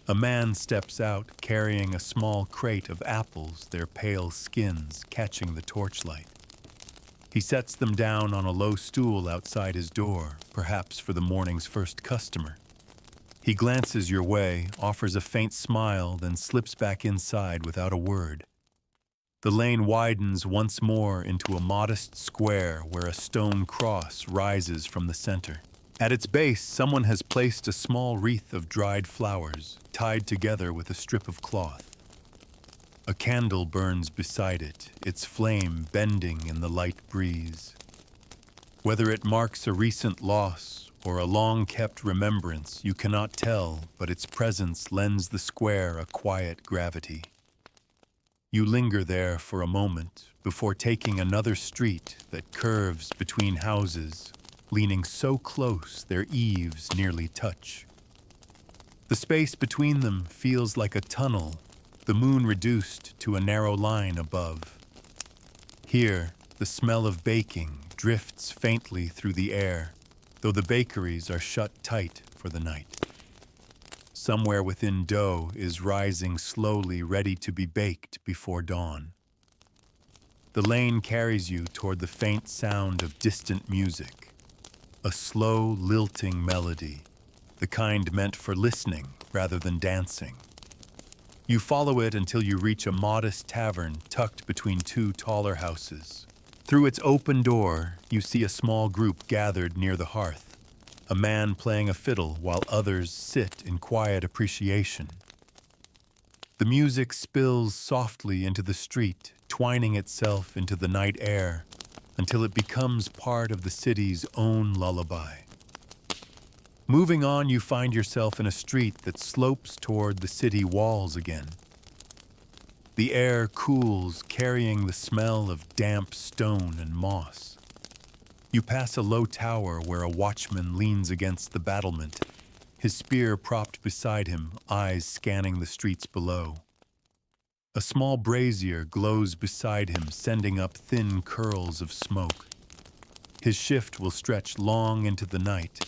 A man steps out carrying a small crate of apples, their pale skins catching the torchlight. He sets them down on a low stool outside his door, perhaps for the morning's first customer. He glances your way, offers a faint smile, then slips back inside without a word. The lane widens once more into a modest square where a stone cross rises from the center. At its base, someone has placed a small wreath of dried flowers, tied together with a strip of cloth. A candle burns beside it, its flame bending in the light breeze. Whether it marks a recent loss or a long-kept remembrance, you cannot tell, but its presence lends the square a quiet gravity. You linger there for a moment before taking another street that curves between houses, leaning so close their eaves nearly touch. The space between them feels like a tunnel, the moon reduced to a narrow line above. Here, the smell of baking drifts faintly through the air, though the bakeries are shut tight for the night. Somewhere within dough is rising slowly, ready to be baked before dawn. The lane carries you toward the faint sound of distant music, a slow, lilting melody, the kind meant for listening rather than dancing. You follow it until you reach a modest tavern tucked between two taller houses. Through its open door, you see a small group gathered near the hearth. A man playing a fiddle while others sit in quiet appreciation. The music spills softly into the street, twining itself into the night air until it becomes part of the city's own lullaby. Moving on, you find yourself in a street that slopes toward the city walls again. The air cools, carrying the smell of damp stone and moss. You pass a low tower where a watchman leans against the battlement, his spear propped beside him, eyes scanning the streets below. A small brazier glows beside him, sending up thin curls of smoke. His shift will stretch long into the night,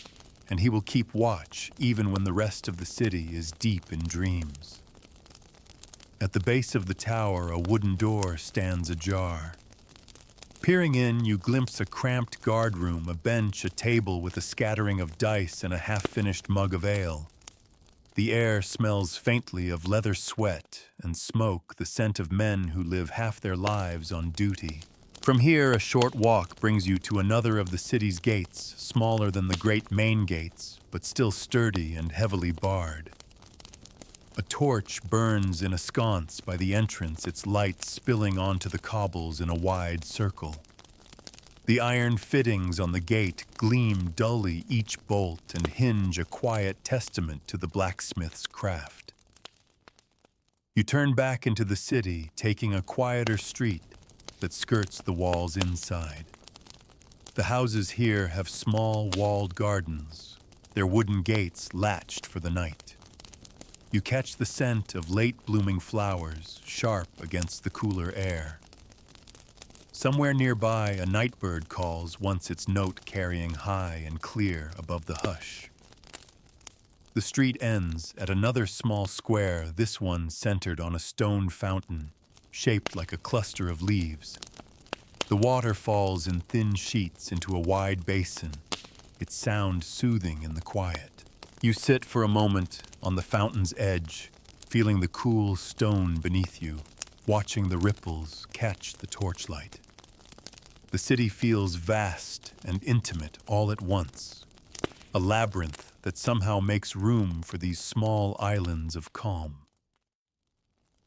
and he will keep watch even when the rest of the city is deep in dreams. At the base of the tower, a wooden door stands ajar. Peering in, you glimpse a cramped guard room, a bench, a table with a scattering of dice and a half-finished mug of ale. The air smells faintly of leather sweat and smoke, the scent of men who live half their lives on duty. From here, a short walk brings you to another of the city's gates, smaller than the great main gates, but still sturdy and heavily barred. A torch burns in a sconce by the entrance, its light spilling onto the cobbles in a wide circle. The iron fittings on the gate gleam dully, each bolt and hinge a quiet testament to the blacksmith's craft. You turn back into the city, taking a quieter street that skirts the walls inside. The houses here have small walled gardens, their wooden gates latched for the night. You catch the scent of late-blooming flowers, sharp against the cooler air. Somewhere nearby, a nightbird calls, once its note carrying high and clear above the hush. The street ends at another small square, this one centered on a stone fountain, shaped like a cluster of leaves. The water falls in thin sheets into a wide basin, its sound soothing in the quiet. You sit for a moment on the fountain's edge, feeling the cool stone beneath you, watching the ripples catch the torchlight. The city feels vast and intimate all at once, a labyrinth that somehow makes room for these small islands of calm.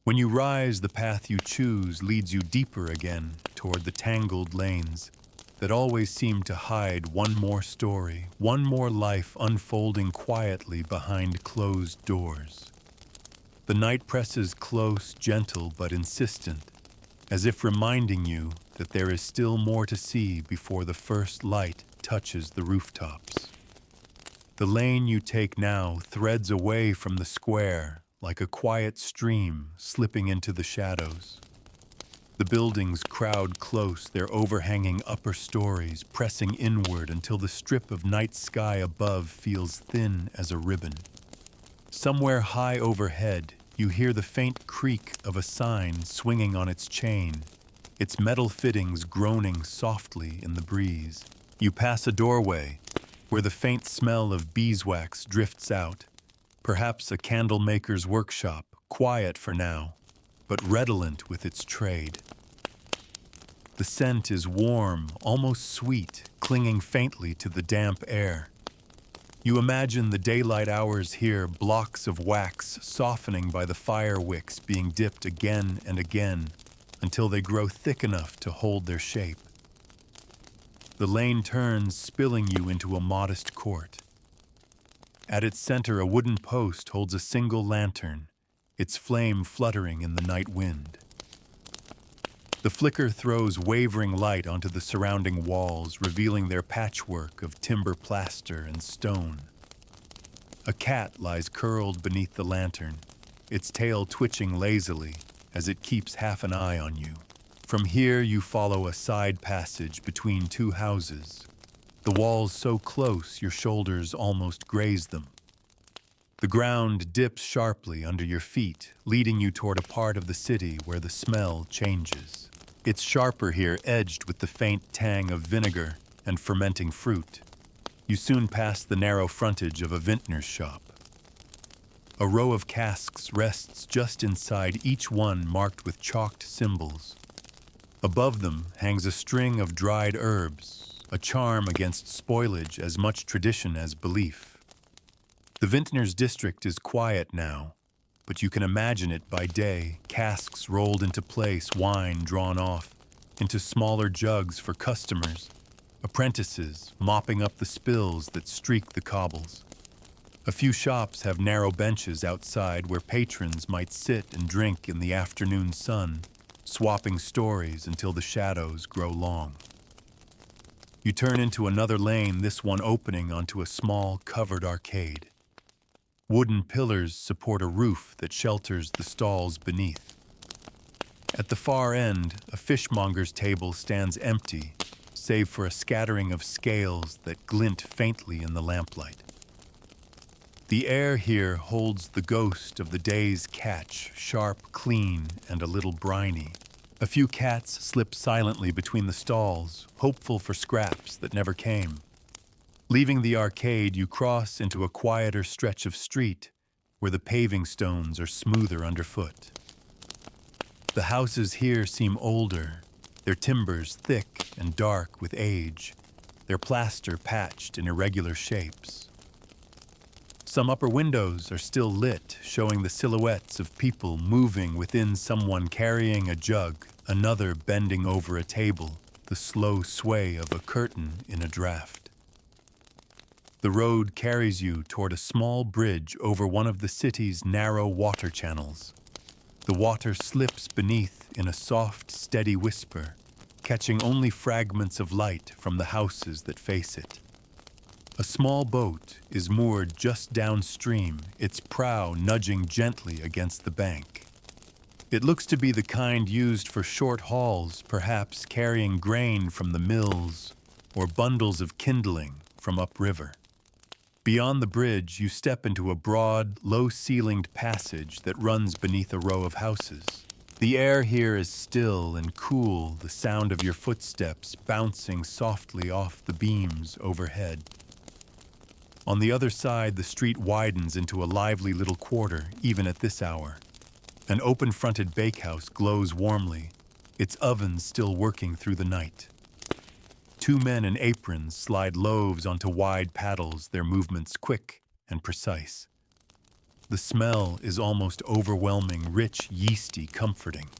When you rise, the path you choose leads you deeper again toward the tangled lanes that always seem to hide one more story, one more life unfolding quietly behind closed doors. The night presses close, gentle but insistent, as if reminding you that there is still more to see before the first light touches the rooftops. The lane you take now threads away from the square like a quiet stream slipping into the shadows. The buildings crowd close, their overhanging upper stories pressing inward until the strip of night sky above feels thin as a ribbon. Somewhere high overhead, you hear the faint creak of a sign swinging on its chain, its metal fittings groaning softly in the breeze. You pass a doorway where the faint smell of beeswax drifts out, perhaps a candle maker's workshop, quiet for now, but redolent with its trade. The scent is warm, almost sweet, clinging faintly to the damp air. You imagine the daylight hours here, blocks of wax softening by the fire wicks being dipped again and again until they grow thick enough to hold their shape. The lane turns, spilling you into a modest court. At its center, a wooden post holds a single lantern, its flame fluttering in the night wind. The flicker throws wavering light onto the surrounding walls, revealing their patchwork of timber plaster and stone. A cat lies curled beneath the lantern, its tail twitching lazily as it keeps half an eye on you. From here, you follow a side passage between two houses, the walls so close your shoulders almost graze them. The ground dips sharply under your feet, leading you toward a part of the city where the smell changes. It's sharper here, edged with the faint tang of vinegar and fermenting fruit. You soon pass the narrow frontage of a vintner's shop. A row of casks rests just inside, each one marked with chalked symbols. Above them hangs a string of dried herbs, a charm against spoilage, as much tradition as belief. The vintner's district is quiet now, but you can imagine it by day, casks rolled into place, wine drawn off into smaller jugs for customers, apprentices mopping up the spills that streak the cobbles. A few shops have narrow benches outside where patrons might sit and drink in the afternoon sun, swapping stories until the shadows grow long. You turn into another lane, this one opening onto a small, covered arcade. Wooden pillars support a roof that shelters the stalls beneath. At the far end, a fishmonger's table stands empty, save for a scattering of scales that glint faintly in the lamplight. The air here holds the ghost of the day's catch, sharp, clean, and a little briny. A few cats slip silently between the stalls, hopeful for scraps that never came. Leaving the arcade, you cross into a quieter stretch of street where the paving stones are smoother underfoot. The houses here seem older, their timbers thick and dark with age, their plaster patched in irregular shapes. Some upper windows are still lit, showing the silhouettes of people moving within, someone carrying a jug, another bending over a table, the slow sway of a curtain in a draft. The road carries you toward a small bridge over one of the city's narrow water channels. The water slips beneath in a soft, steady whisper, catching only fragments of light from the houses that face it. A small boat is moored just downstream, its prow nudging gently against the bank. It looks to be the kind used for short hauls, perhaps carrying grain from the mills or bundles of kindling from upriver. Beyond the bridge, you step into a broad, low-ceilinged passage that runs beneath a row of houses. The air here is still and cool, the sound of your footsteps bouncing softly off the beams overhead. On the other side, the street widens into a lively little quarter, even at this hour. An open-fronted bakehouse glows warmly, its ovens still working through the night. Two men in aprons slide loaves onto wide paddles, their movements quick and precise. The smell is almost overwhelming, rich, yeasty, comforting.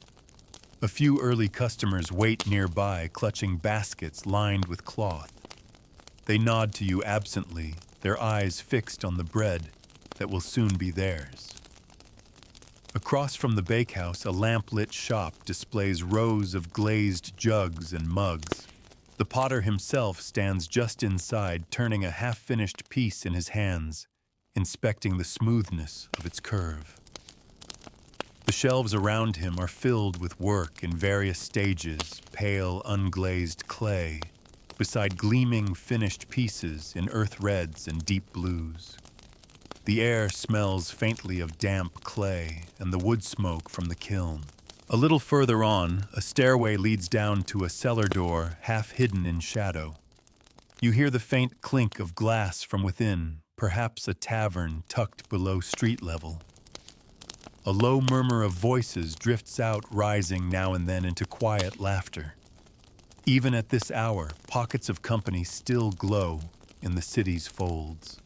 A few early customers wait nearby, clutching baskets lined with cloth. They nod to you absently, their eyes fixed on the bread that will soon be theirs. Across from the bakehouse, a lamp-lit shop displays rows of glazed jugs and mugs. The potter himself stands just inside, turning a half-finished piece in his hands, inspecting the smoothness of its curve. The shelves around him are filled with work in various stages, pale, unglazed clay, beside gleaming finished pieces in earth reds and deep blues. The air smells faintly of damp clay and the wood smoke from the kiln. A little further on, a stairway leads down to a cellar door half hidden in shadow. You hear the faint clink of glass from within, perhaps a tavern tucked below street level. A low murmur of voices drifts out, rising now and then into quiet laughter. Even at this hour, pockets of company still glow in the city's folds.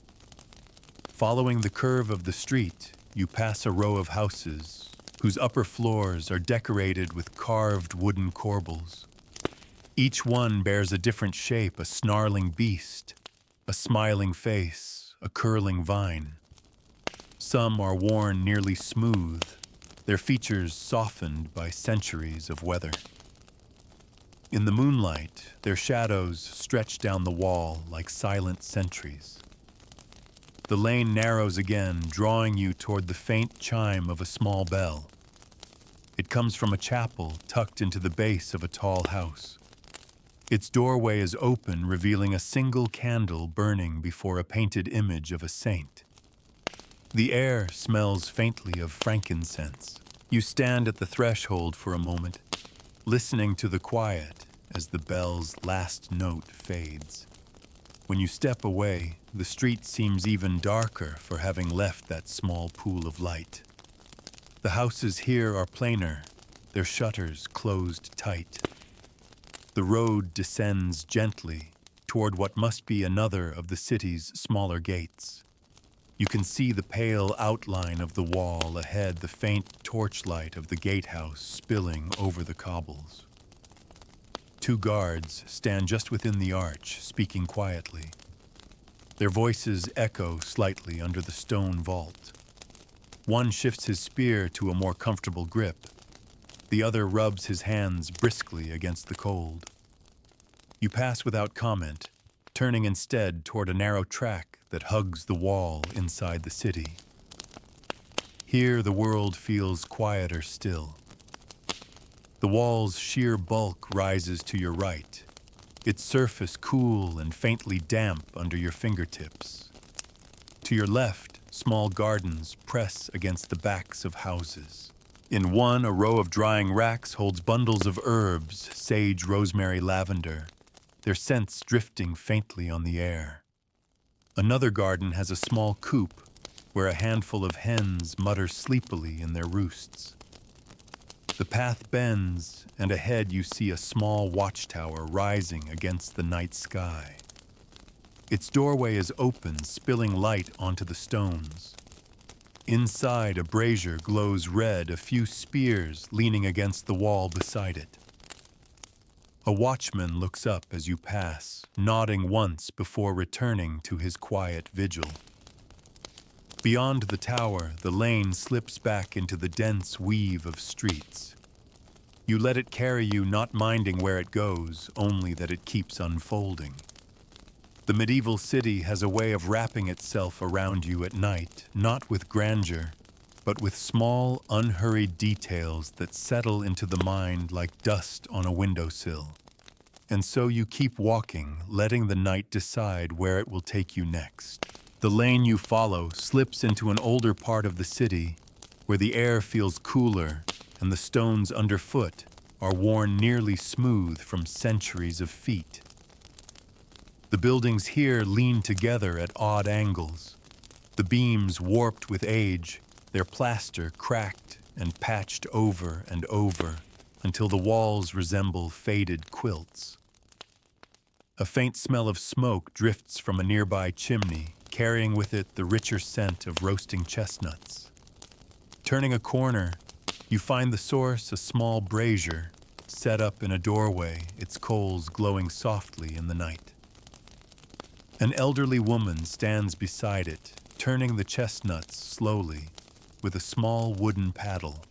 Following the curve of the street, you pass a row of houses whose upper floors are decorated with carved wooden corbels. Each one bears a different shape, a snarling beast, a smiling face, a curling vine. Some are worn nearly smooth, their features softened by centuries of weather. In the moonlight, their shadows stretch down the wall like silent sentries. The lane narrows again, drawing you toward the faint chime of a small bell. It comes from a chapel tucked into the base of a tall house. Its doorway is open, revealing a single candle burning before a painted image of a saint. The air smells faintly of frankincense. You stand at the threshold for a moment, listening to the quiet as the bell's last note fades. When you step away, the street seems even darker for having left that small pool of light. The houses here are plainer, their shutters closed tight. The road descends gently toward what must be another of the city's smaller gates. You can see the pale outline of the wall ahead, the faint torchlight of the gatehouse spilling over the cobbles. Two guards stand just within the arch, speaking quietly. Their voices echo slightly under the stone vault. One shifts his spear to a more comfortable grip. The other rubs his hands briskly against the cold. You pass without comment, turning instead toward a narrow track that hugs the wall inside the city. Here the world feels quieter still. The wall's sheer bulk rises to your right, its surface cool and faintly damp under your fingertips. To your left, small gardens press against the backs of houses. In one, a row of drying racks holds bundles of herbs, sage, rosemary, lavender, their scents drifting faintly on the air. Another garden has a small coop where a handful of hens mutter sleepily in their roosts. The path bends, and ahead you see a small watchtower rising against the night sky. Its doorway is open, spilling light onto the stones. Inside, a brazier glows red, a few spears leaning against the wall beside it. A watchman looks up as you pass, nodding once before returning to his quiet vigil. Beyond the tower, the lane slips back into the dense weave of streets. You let it carry you, not minding where it goes, only that it keeps unfolding. The medieval city has a way of wrapping itself around you at night, not with grandeur, but with small, unhurried details that settle into the mind like dust on a windowsill. And so you keep walking, letting the night decide where it will take you next. The lane you follow slips into an older part of the city, where the air feels cooler and the stones underfoot are worn nearly smooth from centuries of feet. The buildings here lean together at odd angles, the beams warped with age, their plaster cracked and patched over and over until the walls resemble faded quilts. A faint smell of smoke drifts from a nearby chimney, carrying with it the richer scent of roasting chestnuts. Turning a corner, you find the source a small brazier set up in a doorway, its coals glowing softly in the night. An elderly woman stands beside it, turning the chestnuts slowly with a small wooden paddle.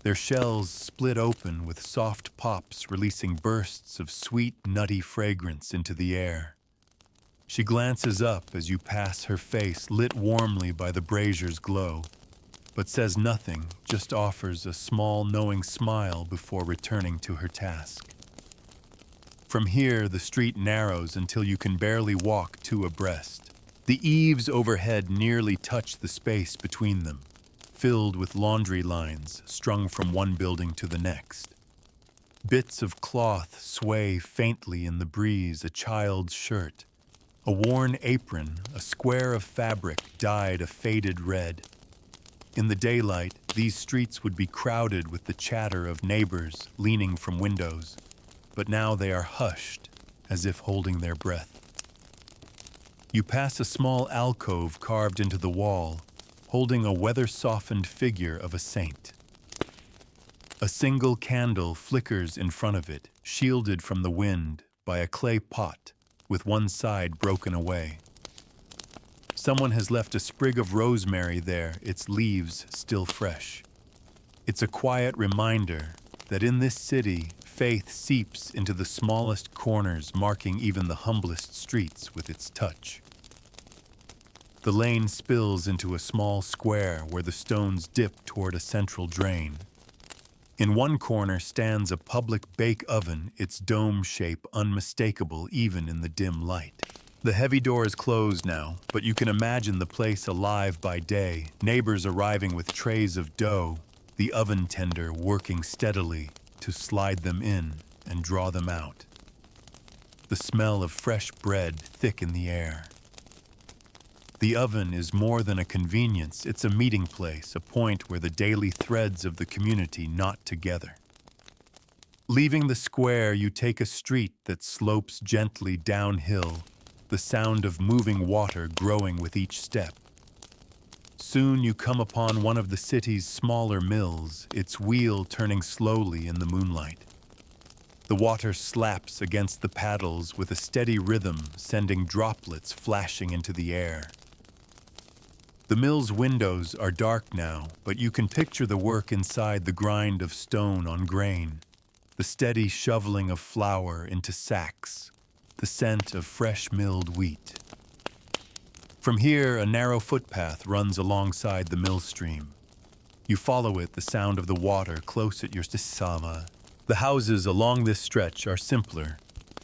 Their shells split open with soft pops releasing bursts of sweet, nutty fragrance into the air. She glances up as you pass, her face lit warmly by the brazier's glow, but says nothing, just offers a small, knowing smile before returning to her task. From here, the street narrows until you can barely walk two abreast. The eaves overhead nearly touch the space between them, filled with laundry lines strung from one building to the next. Bits of cloth sway faintly in the breeze, a child's shirt, a worn apron, a square of fabric dyed a faded red. In the daylight, these streets would be crowded with the chatter of neighbors leaning from windows, but now they are hushed, as if holding their breath. You pass a small alcove carved into the wall, holding a weather-softened figure of a saint. A single candle flickers in front of it, shielded from the wind by a clay pot with one side broken away. Someone has left a sprig of rosemary there, its leaves still fresh. It's a quiet reminder that in this city, faith seeps into the smallest corners, marking even the humblest streets with its touch. The lane spills into a small square where the stones dip toward a central drain. In one corner stands a public bake oven, its dome shape unmistakable even in the dim light. The heavy door is closed now, but you can imagine the place alive by day, neighbors arriving with trays of dough, the oven tender working steadily to slide them in and draw them out. The smell of fresh bread thick in the air. The oven is more than a convenience, it's a meeting place, a point where the daily threads of the community knot together. Leaving the square, you take a street that slopes gently downhill, the sound of moving water growing with each step. Soon you come upon one of the city's smaller mills, its wheel turning slowly in the moonlight. The water slaps against the paddles with a steady rhythm, sending droplets flashing into the air. The mill's windows are dark now, but you can picture the work inside, the grind of stone on grain, the steady shoveling of flour into sacks, the scent of fresh milled wheat. From here, a narrow footpath runs alongside the mill stream. You follow it, the sound of the water close at your stisama. The houses along this stretch are simpler,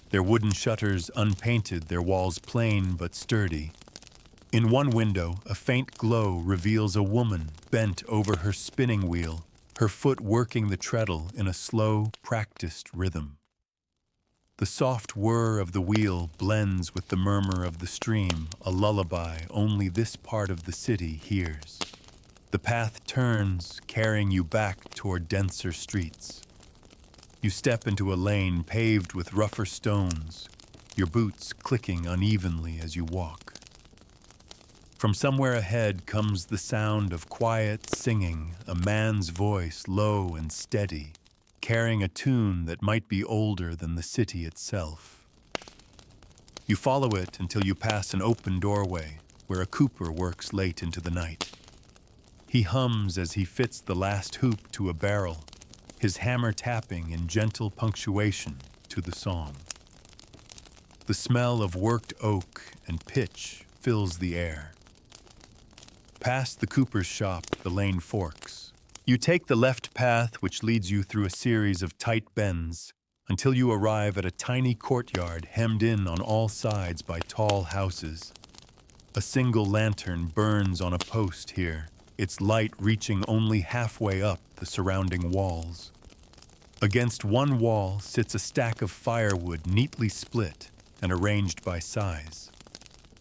their wooden shutters unpainted, their walls plain but sturdy. In one window, a faint glow reveals a woman bent over her spinning wheel, her foot working the treadle in a slow, practiced rhythm. The soft whir of the wheel blends with the murmur of the stream, a lullaby only this part of the city hears. The path turns, carrying you back toward denser streets. You step into a lane paved with rougher stones, your boots clicking unevenly as you walk. From somewhere ahead comes the sound of quiet singing, a man's voice low and steady, carrying a tune that might be older than the city itself. You follow it until you pass an open doorway where a cooper works late into the night. He hums as he fits the last hoop to a barrel, his hammer tapping in gentle punctuation to the song. The smell of worked oak and pitch fills the air. Past the cooper's shop, the lane forks. You take the left path which leads you through a series of tight bends until you arrive at a tiny courtyard hemmed in on all sides by tall houses. A single lantern burns on a post here, its light reaching only halfway up the surrounding walls. Against one wall sits a stack of firewood neatly split and arranged by size.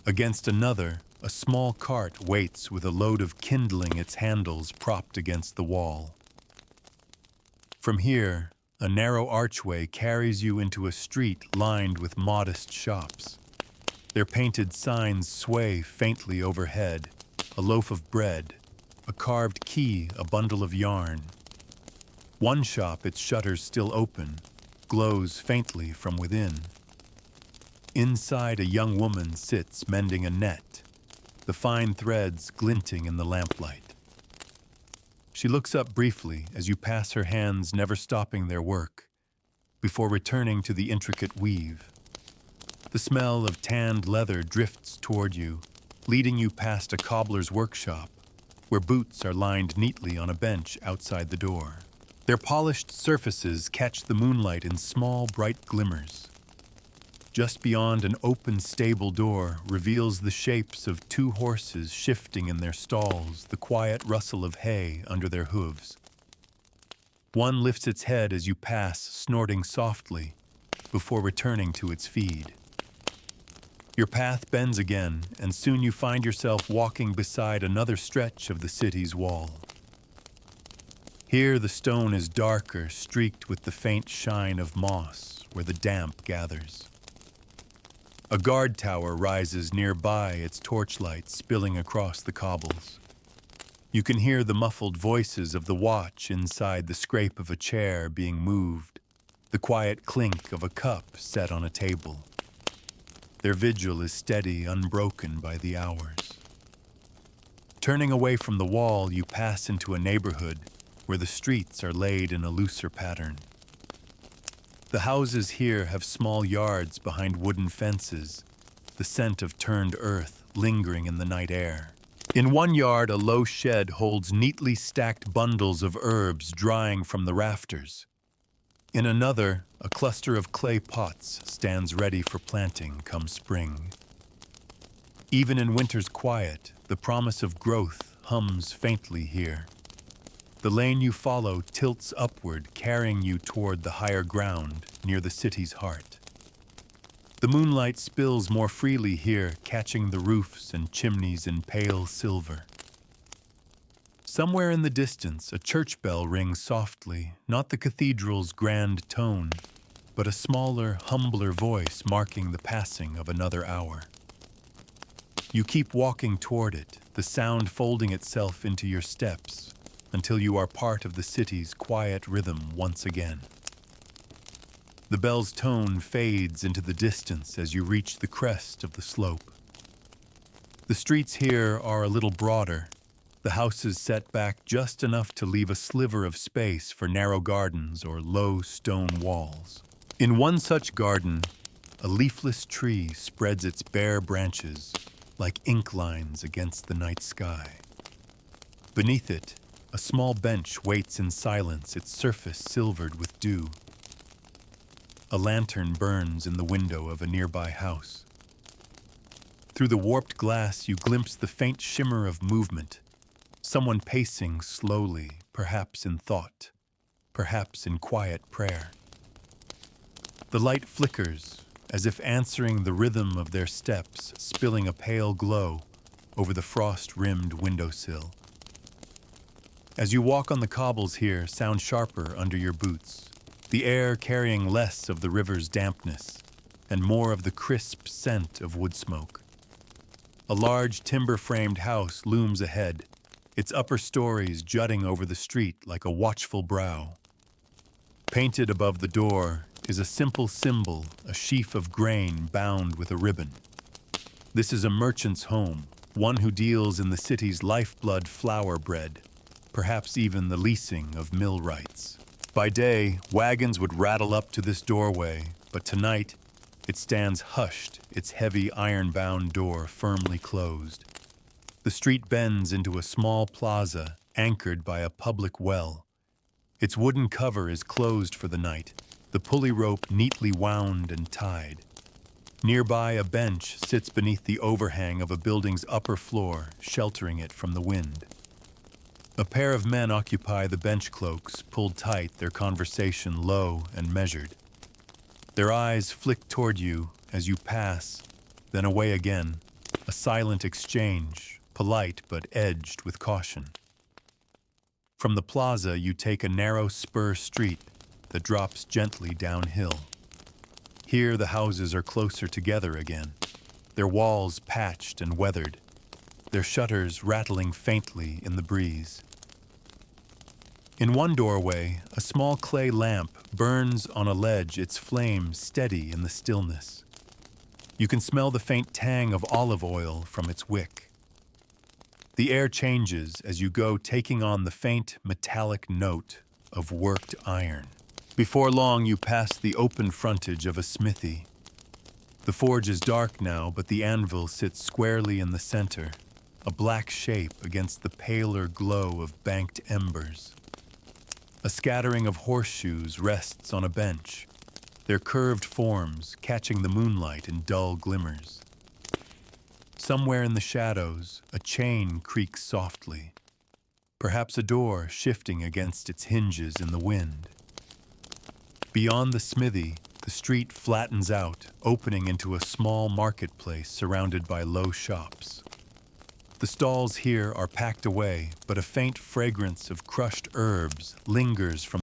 Against another, a small cart waits with a load of kindling, its handles propped against the wall. From here, a narrow archway carries you into a street lined with modest shops. Their painted signs sway faintly overhead, a loaf of bread, a carved key, a bundle of yarn. One shop, its shutters still open, glows faintly from within. Inside, a young woman sits mending a net, the fine threads glinting in the lamplight. She looks up briefly as you pass her hands, never stopping their work, before returning to the intricate weave. The smell of tanned leather drifts toward you, leading you past a cobbler's workshop, where boots are lined neatly on a bench outside the door. Their polished surfaces catch the moonlight in small, bright glimmers. Just beyond, an open stable door reveals the shapes of two horses shifting in their stalls, the quiet rustle of hay under their hooves. One lifts its head as you pass, snorting softly, before returning to its feed. Your path bends again, and soon you find yourself walking beside another stretch of the city's wall. Here the stone is darker, streaked with the faint shine of moss where the damp gathers. A guard tower rises nearby, its torchlight spilling across the cobbles. You can hear the muffled voices of the watch inside, the scrape of a chair being moved, the quiet clink of a cup set on a table. Their vigil is steady, unbroken by the hours. Turning away from the wall, you pass into a neighborhood where the streets are laid in a looser pattern. The houses here have small yards behind wooden fences, the scent of turned earth lingering in the night air. In one yard, a low shed holds neatly stacked bundles of herbs drying from the rafters. In another, a cluster of clay pots stands ready for planting come spring. Even in winter's quiet, the promise of growth hums faintly here. The lane you follow tilts upward, carrying you toward the higher ground near the city's heart. The moonlight spills more freely here, catching the roofs and chimneys in pale silver. Somewhere in the distance, a church bell rings softly, not the cathedral's grand tone, but a smaller, humbler voice marking the passing of another hour. You keep walking toward it, the sound folding itself into your steps, until you are part of the city's quiet rhythm once again. The bell's tone fades into the distance as you reach the crest of the slope. The streets here are a little broader, the houses set back just enough to leave a sliver of space for narrow gardens or low stone walls. In one such garden, a leafless tree spreads its bare branches like ink lines against the night sky. Beneath it, a small bench waits in silence, its surface silvered with dew. A lantern burns in the window of a nearby house. Through the warped glass, you glimpse the faint shimmer of movement, someone pacing slowly, perhaps in thought, perhaps in quiet prayer. The light flickers, as if answering the rhythm of their steps, spilling a pale glow over the frost-rimmed windowsill. As you walk on the cobbles here, sound sharper under your boots, the air carrying less of the river's dampness, and more of the crisp scent of wood smoke. A large timber-framed house looms ahead, its upper stories jutting over the street like a watchful brow. Painted above the door is a simple symbol, a sheaf of grain bound with a ribbon. This is a merchant's home, one who deals in the city's lifeblood flour bread, perhaps even the leasing of mill rights. By day, wagons would rattle up to this doorway, but tonight, it stands hushed, its heavy iron-bound door firmly closed. The street bends into a small plaza anchored by a public well. Its wooden cover is closed for the night, the pulley rope neatly wound and tied. Nearby, a bench sits beneath the overhang of a building's upper floor, sheltering it from the wind. A pair of men occupy the bench cloaks, pulled tight, their conversation low and measured. Their eyes flick toward you as you pass, then away again, a silent exchange, polite but edged with caution. From the plaza, you take a narrow spur street that drops gently downhill. Here, the houses are closer together again, their walls patched and weathered, their shutters rattling faintly in the breeze. In one doorway, a small clay lamp burns on a ledge, its flame steady in the stillness. You can smell the faint tang of olive oil from its wick. The air changes as you go, taking on the faint metallic note of worked iron. Before long, you pass the open frontage of a smithy. The forge is dark now, but the anvil sits squarely in the center, a black shape against the paler glow of banked embers. A scattering of horseshoes rests on a bench, their curved forms catching the moonlight in dull glimmers. Somewhere in the shadows, a chain creaks softly, perhaps a door shifting against its hinges in the wind. Beyond the smithy, the street flattens out, opening into a small marketplace surrounded by low shops. The stalls here are packed away, but a faint fragrance of crushed herbs lingers from